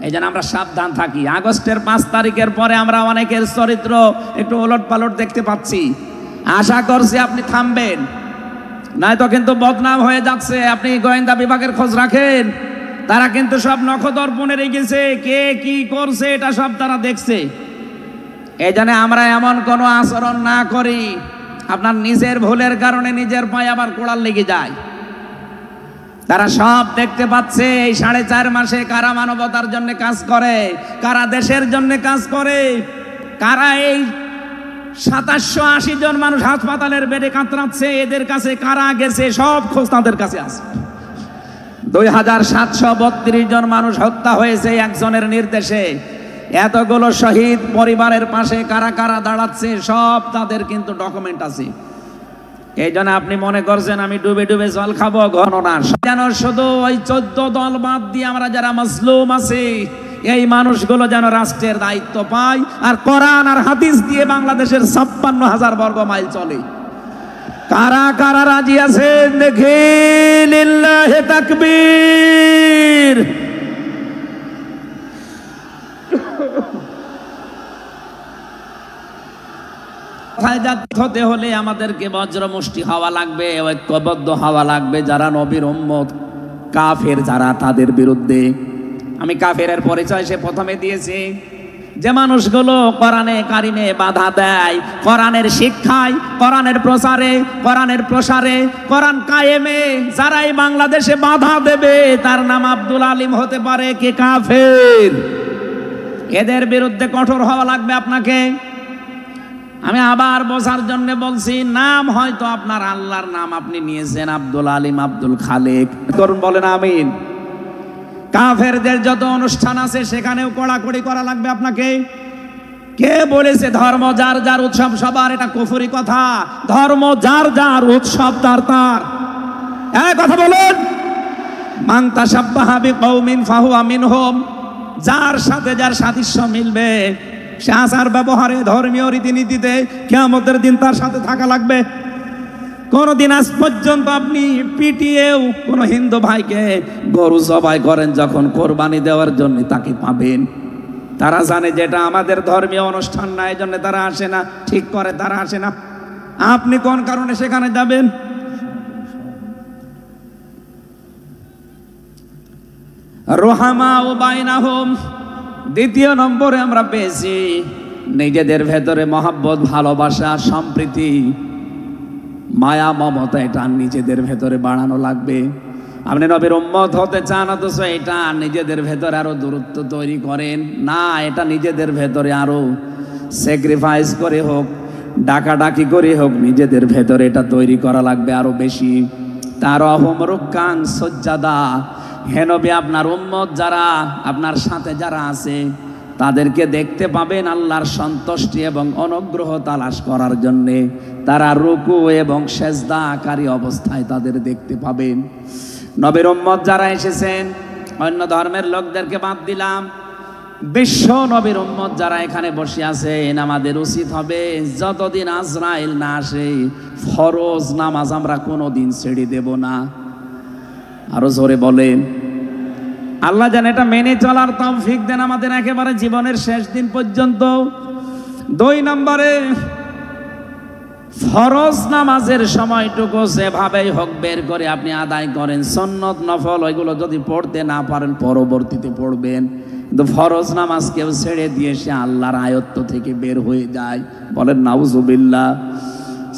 এই জন্য আমরা সাবধান থাকি। আগস্টের 5 তারিখের পরে আমরা অনেকের চরিত্র একটু ওলট পালট দেখতে পাচ্ছি। আশা করছি আপনি থামবেন, নয়তো কিন্তু বদনাম হয়ে যাচ্ছে। আপনি গোয়েন্দা বিভাগের খোঁজ রাখেন, তারা কিন্তু সব নখদর্পণে রেখেছে, কে কি করছে এটা সব তারা দেখছে। এই জন্য আমরা এমন কোনো আচরণ না করি, আপনার নিজের ভুলের কারণে নিজের পায়ে আবার কোড়াল লেগে যায়। তারা সব দেখতে পাচ্ছে এই 4.5 মাসে কারা মানবতার জন্য কাজ করে, কারা দেশের জন্য কাজ করে, কারা এই 2780 জন মানুষ হাসপাতালের বেডে কাতরাচ্ছে, এদের কাছে কারা গেছে, সব খোঁজ তাদের কাছে আছে। 2732 জন মানুষ হত্যা হয়েছে একজনের নির্দেশে। এতগুলো শহীদ পরিবারের পাশে কারা কারা দাঁড়াচ্ছে, সব তাদের কিন্তু ডকুমেন্ট আছে। এই জন্য আপনি মনে করছেন আমি ডুবে ডুবে জল খাবো, গণনা যেন শুধু ওই 14 দল বাদ দিয়ে আমরা যারা মাজলুম আছি, এই মানুষগুলো যেন রাষ্ট্রের দায়িত্ব পায়, আর কোরআন আর হাদিস দিয়ে বাংলাদেশের 56,000 বর্গ মাইল চলে। কারা কারা রাজি আছেন দেখে? লিল্লাহি তাকবীর। হতে হলে আমাদেরকে বজ্রমুষ্টি হওয়া লাগবে, ঐক্যবদ্ধ হওয়া লাগবে। যারা নবীর উম্মত, কাফের যারা, তাদের বিরুদ্ধে। আমি কাফেরের পরিচয় সে প্রথমে দিয়েছি। যে মানুষগুলো কোরআনে কারিমে বাধা দেয়, কোরআনের শিক্ষায়, কোরআনের প্রচারে, কোরআনের প্রসারে, কোরআন কায়েমে যারাই বাংলাদেশে বাধা দেবে, তার নাম আব্দুল আলিম হতে পারে, কে কাফের। এদের বিরুদ্ধে কঠোর হওয়া লাগবে আপনাকে। আমি আবার বোঝার জন্য বলছি, নাম হয়তো আপনার আল্লাহর নাম আপনি নিয়েছেন, আব্দুল আলিম, আব্দুল খালেক, করুন বলেন আমিন। কাফেরদের যত অনুষ্ঠান আছে সেখানেও কড়াকড়ি করা লাগবে আপনাকে। কে বলেছে ধর্ম যার যার উৎসব সবার? এটা কুফরি কথা। ধর্ম যার যার, উৎসব তার তার। এই কথা বলুন, মান তাশাব্বাহা বিকওমিন ফাহুয়া মিনহুম। যার সাথে যার সাদৃশ্য মিলবে, সে আচার ব্যবহারে, ধর্মীয় রীতিনীতিতে কিয়ামতের দিন তার সাথে থাকা লাগবে। কোনদিন আজ পর্যন্ত আপনি পিটিয়েও কোন হিন্দু ভাইকে গরু জবাই করেন যখন কোরবানি দেওয়ার জন্য, তাকে পাবেন। তারা জানে যেটা আমাদের ধর্মীয় অনুষ্ঠান না, এই জন্য তারা আসে না, ঠিক করে তারা আসে না। আপনি কোন কারণে সেখানে যাবেন? রোহামা ও বাইনাহুম। দ্বিতীয় নম্বরে আমরা পেয়েছি নিজেদের ভেতরে মহব্বত, ভালোবাসা, সম্প্রীতি, মায়া, মমতা, এটা নিজেদের ভেতরে বাড়ানো লাগবে। আপনি নবীর উম্মত হতে চান অথচ এটা নিজেদের ভেতরে আরো দূরত্ব তৈরি করেন না, এটা নিজেদের ভেতরে আরো স্যাক্রিফাইস করে হোক, ডাকাডাকি করে হোক, নিজেদের ভেতরে এটা তৈরি করা লাগবে আরো বেশি। তার অহম রুক্কান সজ্জাদা, হে নবী আপনার উম্মত যারা আপনার সাথে যারা আছে তাদেরকে দেখতে পাবেন আল্লাহর সন্তুষ্টি এবং অনুগ্রহ তালাশ করার জন্যে তারা রুকু এবং সেজদাকারী অবস্থায় তাদের দেখতে পাবেন। নবীর উম্মত যারা এসেছেন, অন্য ধর্মের লোকদেরকে বাদ দিলাম, বিশ্ব নবীর উম্মত যারা এখানে বসে আছেন, আমাদের উচিত হবে যতদিন আজরাইল না আসে ফরজ নামাজ আমরা কোনোদিন ছেড়ে দেব না। আরো জোরে বলেন। আল্লাহ যেন এটা মেনে চলার তৌফিক দেন আমাদের একেবারে জীবনের শেষ দিন পর্যন্ত। 2 নম্বরে ফরজ নামাজের সময়টুকু যেভাবেই হোক বের করে আপনি আদায় করেন। সুন্নত নফল ওইগুলো যদি পড়তে না পারেন পরবর্তীতে পড়বেন, কিন্তু ফরজ নামাজ কেউ ছেড়ে দিয়ে সে আল্লাহর আয়ত্ত থেকে বের হয়ে যায়। বলেন নাউজুবিল্লাহ।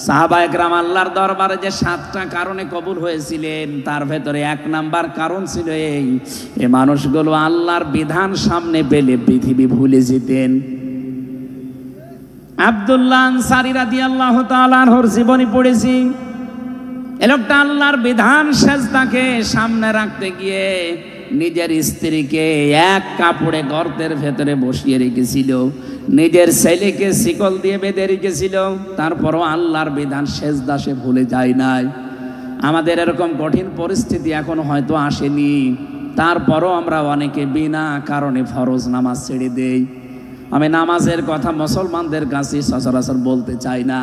সাহাবা একরাম আল্লাহর দরবারে যে 7টা কারণে কবুল হয়েছিলেন তার ভেতরে 1 নাম্বার কারণ ছিল এই মানুষগুলো আল্লাহর বিধান সামনে পেলে পৃথিবী ভুলে যেতেন। আব্দুল্লাহ আনসারী রাদিয়াল্লাহু তাআলা আনহুর জীবনী পড়েছি। এই লোকটা আল্লাহর বিধান সেজদাকে সামনে রাখতে গিয়ে নিজের স্ত্রীকে এক কাপড়ে গর্তের ভেতরে বসিয়ে রেখেছিল, নিজের ছেলেকে শিকল দিয়ে বেঁধে রেখেছিল, তারপরও আল্লাহর বিধান সেজদা সে ভুলে যায় নাই। আমাদের এরকম কঠিন পরিস্থিতি এখন হয়তো আসেনি, তারপরও আমরা অনেকে বিনা কারণে ফরজ নামাজ ছেড়ে দেই। আমি নামাজের কথা মুসলমানদের কাছে সচরাচর বলতে চাই না,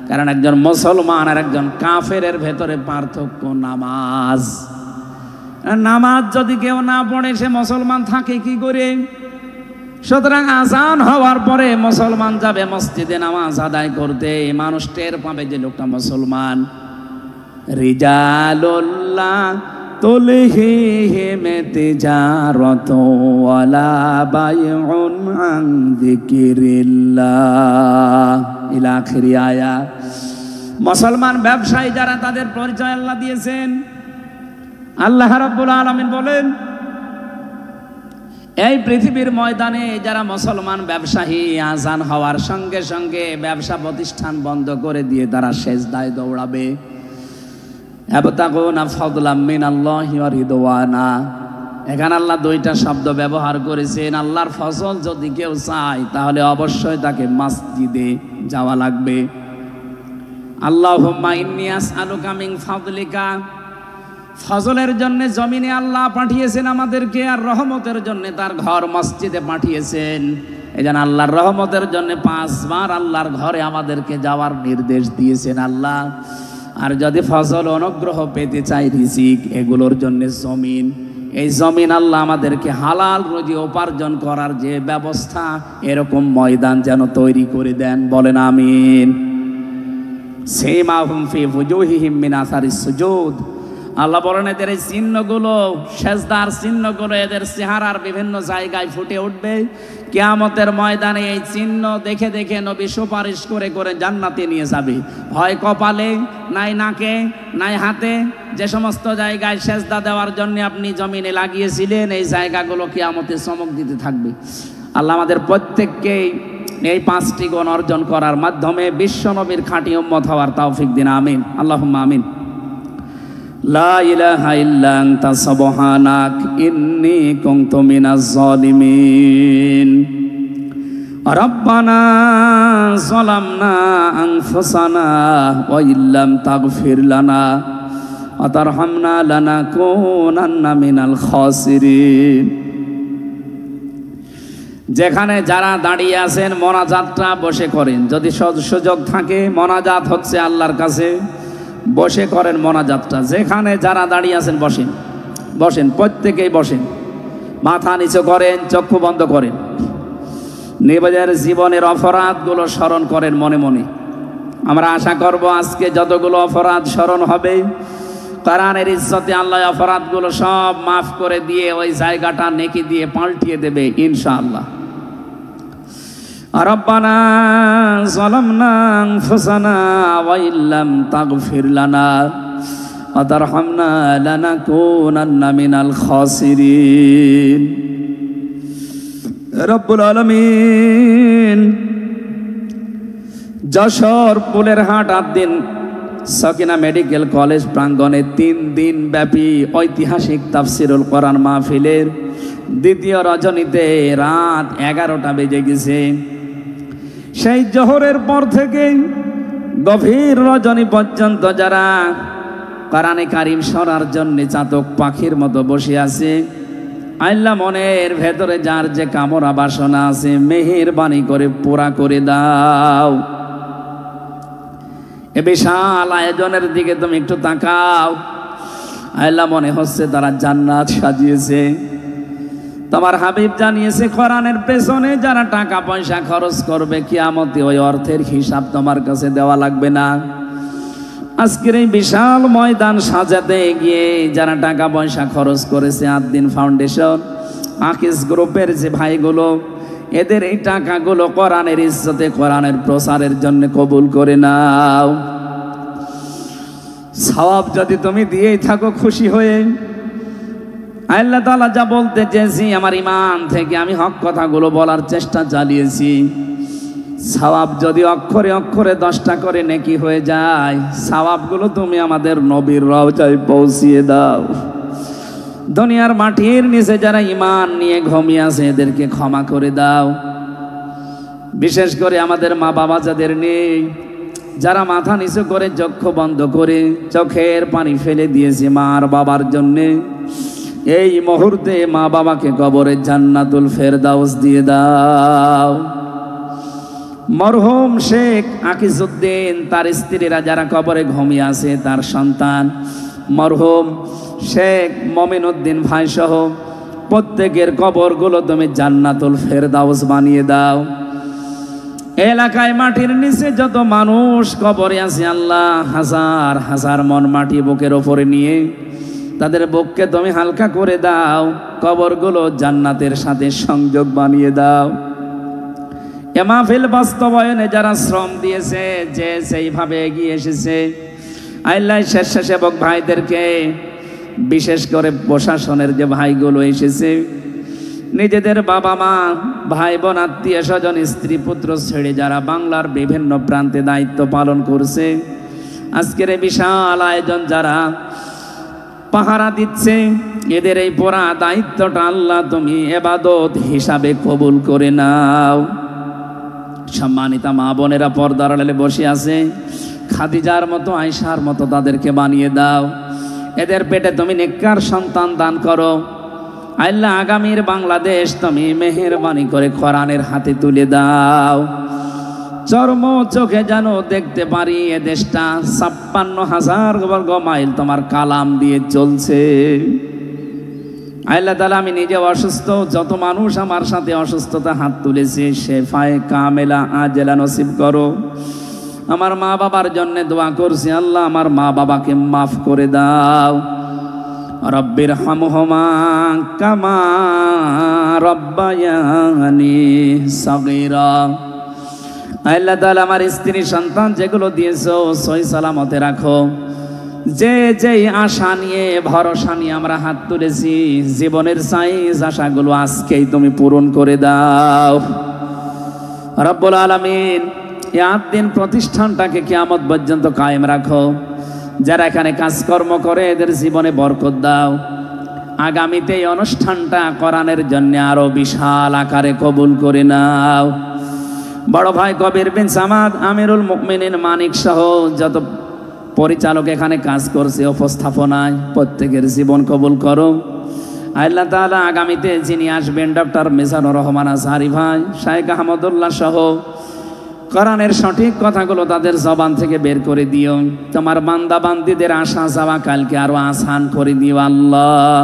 কারণ একজন মুসলমান আর একজন কাফেরের ভেতরে পার্থক্য নামাজ। নামাজ যদি কেউ না পড়ে সে মুসলমান থাকে কি করে? সুতরাং আজান হওয়ার পরে মুসলমান যাবে মসজিদে নামাজ আদায় করতে, মানুষ টের পাবে যে লোকটা মুসলমান। রিজালুল্লাহ তুলহিহিম তিজারাতু ওয়ালা বাইউন আন যিকিরিল্লাহ ইলা আখিরি আয়াত। মুসলমান ব্যবসায়ী যারা তাদের পরিচয় আল্লাহ দিয়েছেন। আল্লাহ রাব্বুল আলামিন বলেন, এই পৃথিবীর ময়দানে যারা মুসলমান ব্যবসায়ী আজান হওয়ার সঙ্গে সঙ্গে ব্যবসা প্রতিষ্ঠান বন্ধ করে দিয়ে তারা সেজদায় দৌড়াবে। ইয়াবতাগুনা ফাদলাম মিনাল্লাহি ওয়া রিদওয়ানা। এখানে আল্লাহ 2টা শব্দ ব্যবহার করেছেন। আল্লাহর ফজল যদি কেউ চায় তাহলে অবশ্যই তাকে মসজিদে যাওয়া লাগবে। আল্লাহুম্মা ইন্নী আসআলুকা মিন ফাদলিকা, ফজলের জন্য জমিনে আল্লাহ পাঠিয়েছেন আমাদেরকে, আর রহমতের জন্য তার ঘর মসজিদে পাঠিয়েছেন। এজন্য আল্লাহর রহমতের জন্য 5 বার আল্লাহর ঘরে আমাদেরকে যাওয়ার নির্দেশ দিয়েছেন আল্লাহ। আর যদি ফজল অনুগ্রহ পেতে চাই রিজিক, এগুলোর জন্য জমিন, এই জমিন আল্লাহ আমাদেরকে হালাল রুজি উপার্জন করার যে ব্যবস্থা, এরকম ময়দান যেন তৈরি করে দেন। বলেন আমিন। সিমাহুম ফি ওয়ুজুহিহিম মিন আসারিস সুজুদ। আল্লাহ বলেন এদের এই চিহ্নগুলো, সেজদার চিহ্নগুলো এদের চেহারার বিভিন্ন জায়গায় ফুটে উঠবে। কিয়ামতের ময়দানে এই চিহ্ন দেখে দেখে নবী সুপারিশ করে করে জান্নাতে নিয়ে যাবে। হয় কপালে, নাই নাকে, নাই হাতে, যে সমস্ত জায়গায় সেজদা দেওয়ার জন্য আপনি জমিনে লাগিয়েছিলেন এই জায়গাগুলো কিয়ামতে চমক দিতে থাকবে। আল্লাহ আমাদের প্রত্যেককেই এই 5টি গুণ অর্জন করার মাধ্যমে বিশ্ব নবীর খাঁটি উম্মত হওয়ার তৌফিক দিন। আমিন, আল্লাহুম্মা আমিন। লা ইলাহা ইল্লা আনতা সুবহানাক ইন্নী কুনতু মিনাজ জালিমিন। রব্বানা যালামনা আনফুসানা ওয়া ইল্লাম তাগফির লানা ওয়া তারহামনা লানাকুনান্না মিনাল খাসিরিন। যেখানে যারা দাঁড়িয়ে আছেন মোনাজাতটা বসে করেন, যদি সুযোগ থাকে। মোনাজাত হচ্ছে আল্লাহর কাছে, বসে করেন মোনাজাতটা। যেখানে যারা দাঁড়িয়ে আছেন বসেন, বসেন, প্রত্যেকেই বসেন, মাথা নিচু করেন, চক্ষু বন্ধ করেন। নিজের জীবনের অপরাধগুলো স্মরণ করেন মনে মনে। আমরা আশা করব আজকে যতগুলো অপরাধ স্মরণ হবে কোরআনের ইজ্জতে আল্লাহ অপরাধগুলো সব মাফ করে দিয়ে ওই জায়গাটা নেকি দিয়ে পাল্টিয়ে দেবে ইনশাআল্লাহ। রব্বানা যালামনা আনফুসানা ওয়া ইল্লাম তাগফির লানা ওয়া তারহামনা লানাকুনান্না মিনাল খাসিরিন। রব্বুল আলামিন যশোর পুলের হাট 8 দিন সকিনা মেডিকেল কলেজ প্রাঙ্গণে 3 দিন ব্যাপী ঐতিহাসিক তাফসিরুল কোরআন মাহফিলের দ্বিতীয় রজনীতে রাত 11টা বেজে গেছে। সেই জোহরের পর থেকে গভীর রজনী পর্যন্ত যারা কোরআনে কারিম শোনার জন্য চাতক পাখির মতো বসে আছে, আল্লাহ মনের ভেতরে যার যে কামনা বাসনা আছে মেহেরবানি করে পুরা করে দাও। এ বিশাল আয়োজনের দিকে তুমি একটু তাকাও। আল্লাহ মনে হচ্ছে তারা জান্নাত সাজিয়েছে। তোমার হাবিব জানিয়েছে কোরআনের পেছনে যারা টাকা পয়সা খরচ করবে কিয়ামতে ওই অর্থের হিসাব তোমার কাছে দেওয়া লাগবে না। আজকের এই বিশাল ময়দান সাজাতে গিয়ে যারা টাকা পয়সা খরচ করেছে, 8 দিন ফাউন্ডেশন, আকিস গ্রুপের যে ভাইগুলো, এদের এই টাকাগুলো কোরআনের ইজ্জতে কোরআনের প্রচারের জন্য কবুল করে নাও। সওয়াব যদি তুমি দিয়েই থাকো খুশি হয়ে, আল্লাহ তাআলা যা বলতে চেয়েছি আমার ঈমান থেকে আমি হক কথাগুলো বলার চেষ্টা চালিয়েছি। সওয়াব যদি অক্ষরে অক্ষরে 10টা করে নেকি হয়ে যায়, সওয়াবগুলো তুমি আমাদের নবীর রওজায় পৌঁছিয়ে দাও। দুনিয়ার মাটির নিচে যারা ঈমান নিয়ে ঘুমিয়ে আছে এদেরকে ক্ষমা করে দাও। বিশেষ করে আমাদের মা বাবা যাদের নেই, যারা মাথা নিচু করে চক্ষু বন্ধ করে চোখের পানি ফেলে দিয়েছে মা আর বাবার জন্যে, এই মুহূর্তে মা বাবাকে কবরে জান্নাতুল ফেরদাউস দিয়ে দাও। মরহুম শেখ আকিজউদ্দিন তার স্ত্রীরা যারা কবরে ঘুমিয়ে আছে, তার সন্তান মরহুম শেখ মমিনউদ্দিন ভাই সহ প্রত্যেকের কবরগুলো তুমি জান্নাতুল ফেরদাউস বানিয়ে দাও। এলাকায় মাটির নিচে যত মানুষ কবরে আছে আল্লাহ হাজার হাজার মন মাটি বুকের ওপরে নিয়ে তাদের বুককে তুমি হালকা করে দাও, কবরগুলো জান্নাতের সাথে সংযোগ বানিয়ে দাও। এ মাহফিল বাস্তবায়নে যারা শ্রম দিয়েছে, যে সেইভাবে এগিয়ে এসেছে, আল্লাহ স্বেচ্ছাসেবক ভাইদেরকে, বিশেষ করে প্রশাসনের যে ভাইগুলো এসেছে, নিজেদের বাবা মা ভাই বোন আত্মীয় স্বজন স্ত্রী পুত্র ছেড়ে যারা বাংলার বিভিন্ন প্রান্তে দায়িত্ব পালন করছে, আজকের এই বিশাল আয়োজন যারা পাহারা দিচ্ছে, এদের এই পুরা দায়িত্বটা আল্লাহ তুমি ইবাদত হিসাবে কবুল করে নাও। সম্মানিতা মা বোনেরা পর্দার আড়ালে বসে আছে, খাদিজার মতো আয়েশার মতো তাদেরকে বানিয়ে দাও। এদের পেটে তুমি নেককার সন্তান দান করো। আল্লাহ আগামীর বাংলাদেশ তুমি মেহেরবানি করে কোরআনের হাতে তুলে দাও। চর্ম চোখে যেন দেখতে পারি এ দেশটা 56,000 বর্গ মাইল তোমার কালাম দিয়ে চলছে। আল্লাহ তাআলা আমি নিজে অসুস্থ, যত মানুষ আমার সাথে অসুস্থতা হাত তুলেছে শেফায়ে কামেলা আজেলা নসিব করো। আমার মা বাবার জন্য দোয়া করছি, আল্লাহ আমার মা বাবাকে মাফ করে দাও। রব্বির হামহুমা কামা রব্বায়ানি সগীরা। আল্লাহ তাআলা আমার স্ত্রী সন্তান যেগুলো দিয়েছো সহি সালামতে রাখো। যে যেই আশা নিয়ে ভরসা নিয়ে আমরা হাত তুলেছি, জীবনের সাইজ আশাগুলো আজকেই তুমি পূরণ করে দাও রব্বুল আলামিন। এই 8 দিন প্রতিষ্ঠানটাকে কিয়ামত পর্যন্ত কায়েম রাখো। যারা এখানে কাজকর্ম করে এদের জীবনে বরকত দাও। আগামীতে এই অনুষ্ঠানটা কোরআনের জন্য আরো বিশাল আকারে কবুল করে নাও। বড় ভাই কবির বিন সামাদ, আমিরুল মুমিনিন মানিক সহ যত পরিচালক এখানে কাজ করছে উপস্থাপনায়, প্রত্যেকের জীবন কবুল করো আল্লাহ তাআলা। আগামীতে যিনি আসবেন ডক্টর মিজানুর রহমান আজহারি ভাই, শাইখ আহমদুল্লাহ সহ কোরআনের সঠিক কথাগুলো তাদের জবান থেকে বের করে দিও। তোমার বান্দা বান্দীদের আশা যাওয়া কালকে আরো আসান করে দিও আল্লাহ।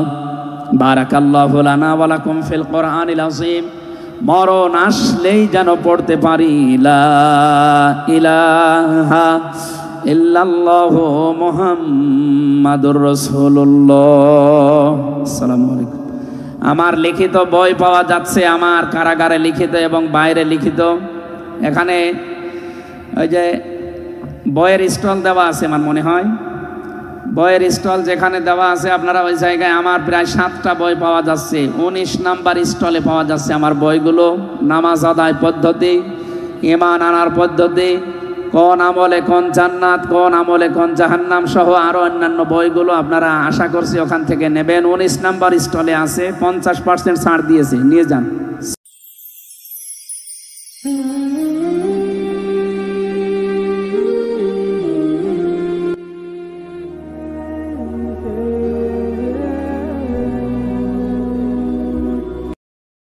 বারাকাল্লাহু লানা ওয়া লাকুম ফিল কোরআনিল আযীম। মরণ আসলেই যেন পড়তে পারি লা ইলাহা ইল্লাল্লাহু মুহাম্মাদুর রাসূলুল্লাহ। আসসালামু আলাইকুম। আমার লিখিত বই পাওয়া যাচ্ছে, আমার কারাগারে লিখিত এবং বাইরে লিখিত। এখানে ওই যে বইয়ের স্টল দেওয়া আছে, আমার মনে হয় বইয়ের স্টল যেখানে দেওয়া আছে আপনারা ওই জায়গায় আমার প্রায় 7টা বই পাওয়া যাচ্ছে। 19 নাম্বার স্টলে পাওয়া যাচ্ছে আমার বইগুলো। নামাজ আদায় পদ্ধতি, ঈমান আনার পদ্ধতি, কোন আমলে কোন জান্নাত, কোন আমলে কোন জাহান্নাম সহ আরো অন্যান্য বইগুলো আপনারা আশা করছি ওখান থেকে নেবেন। 19 নাম্বার স্টলে আছে, 50% ছাড় দিয়েছে, নিয়ে যান।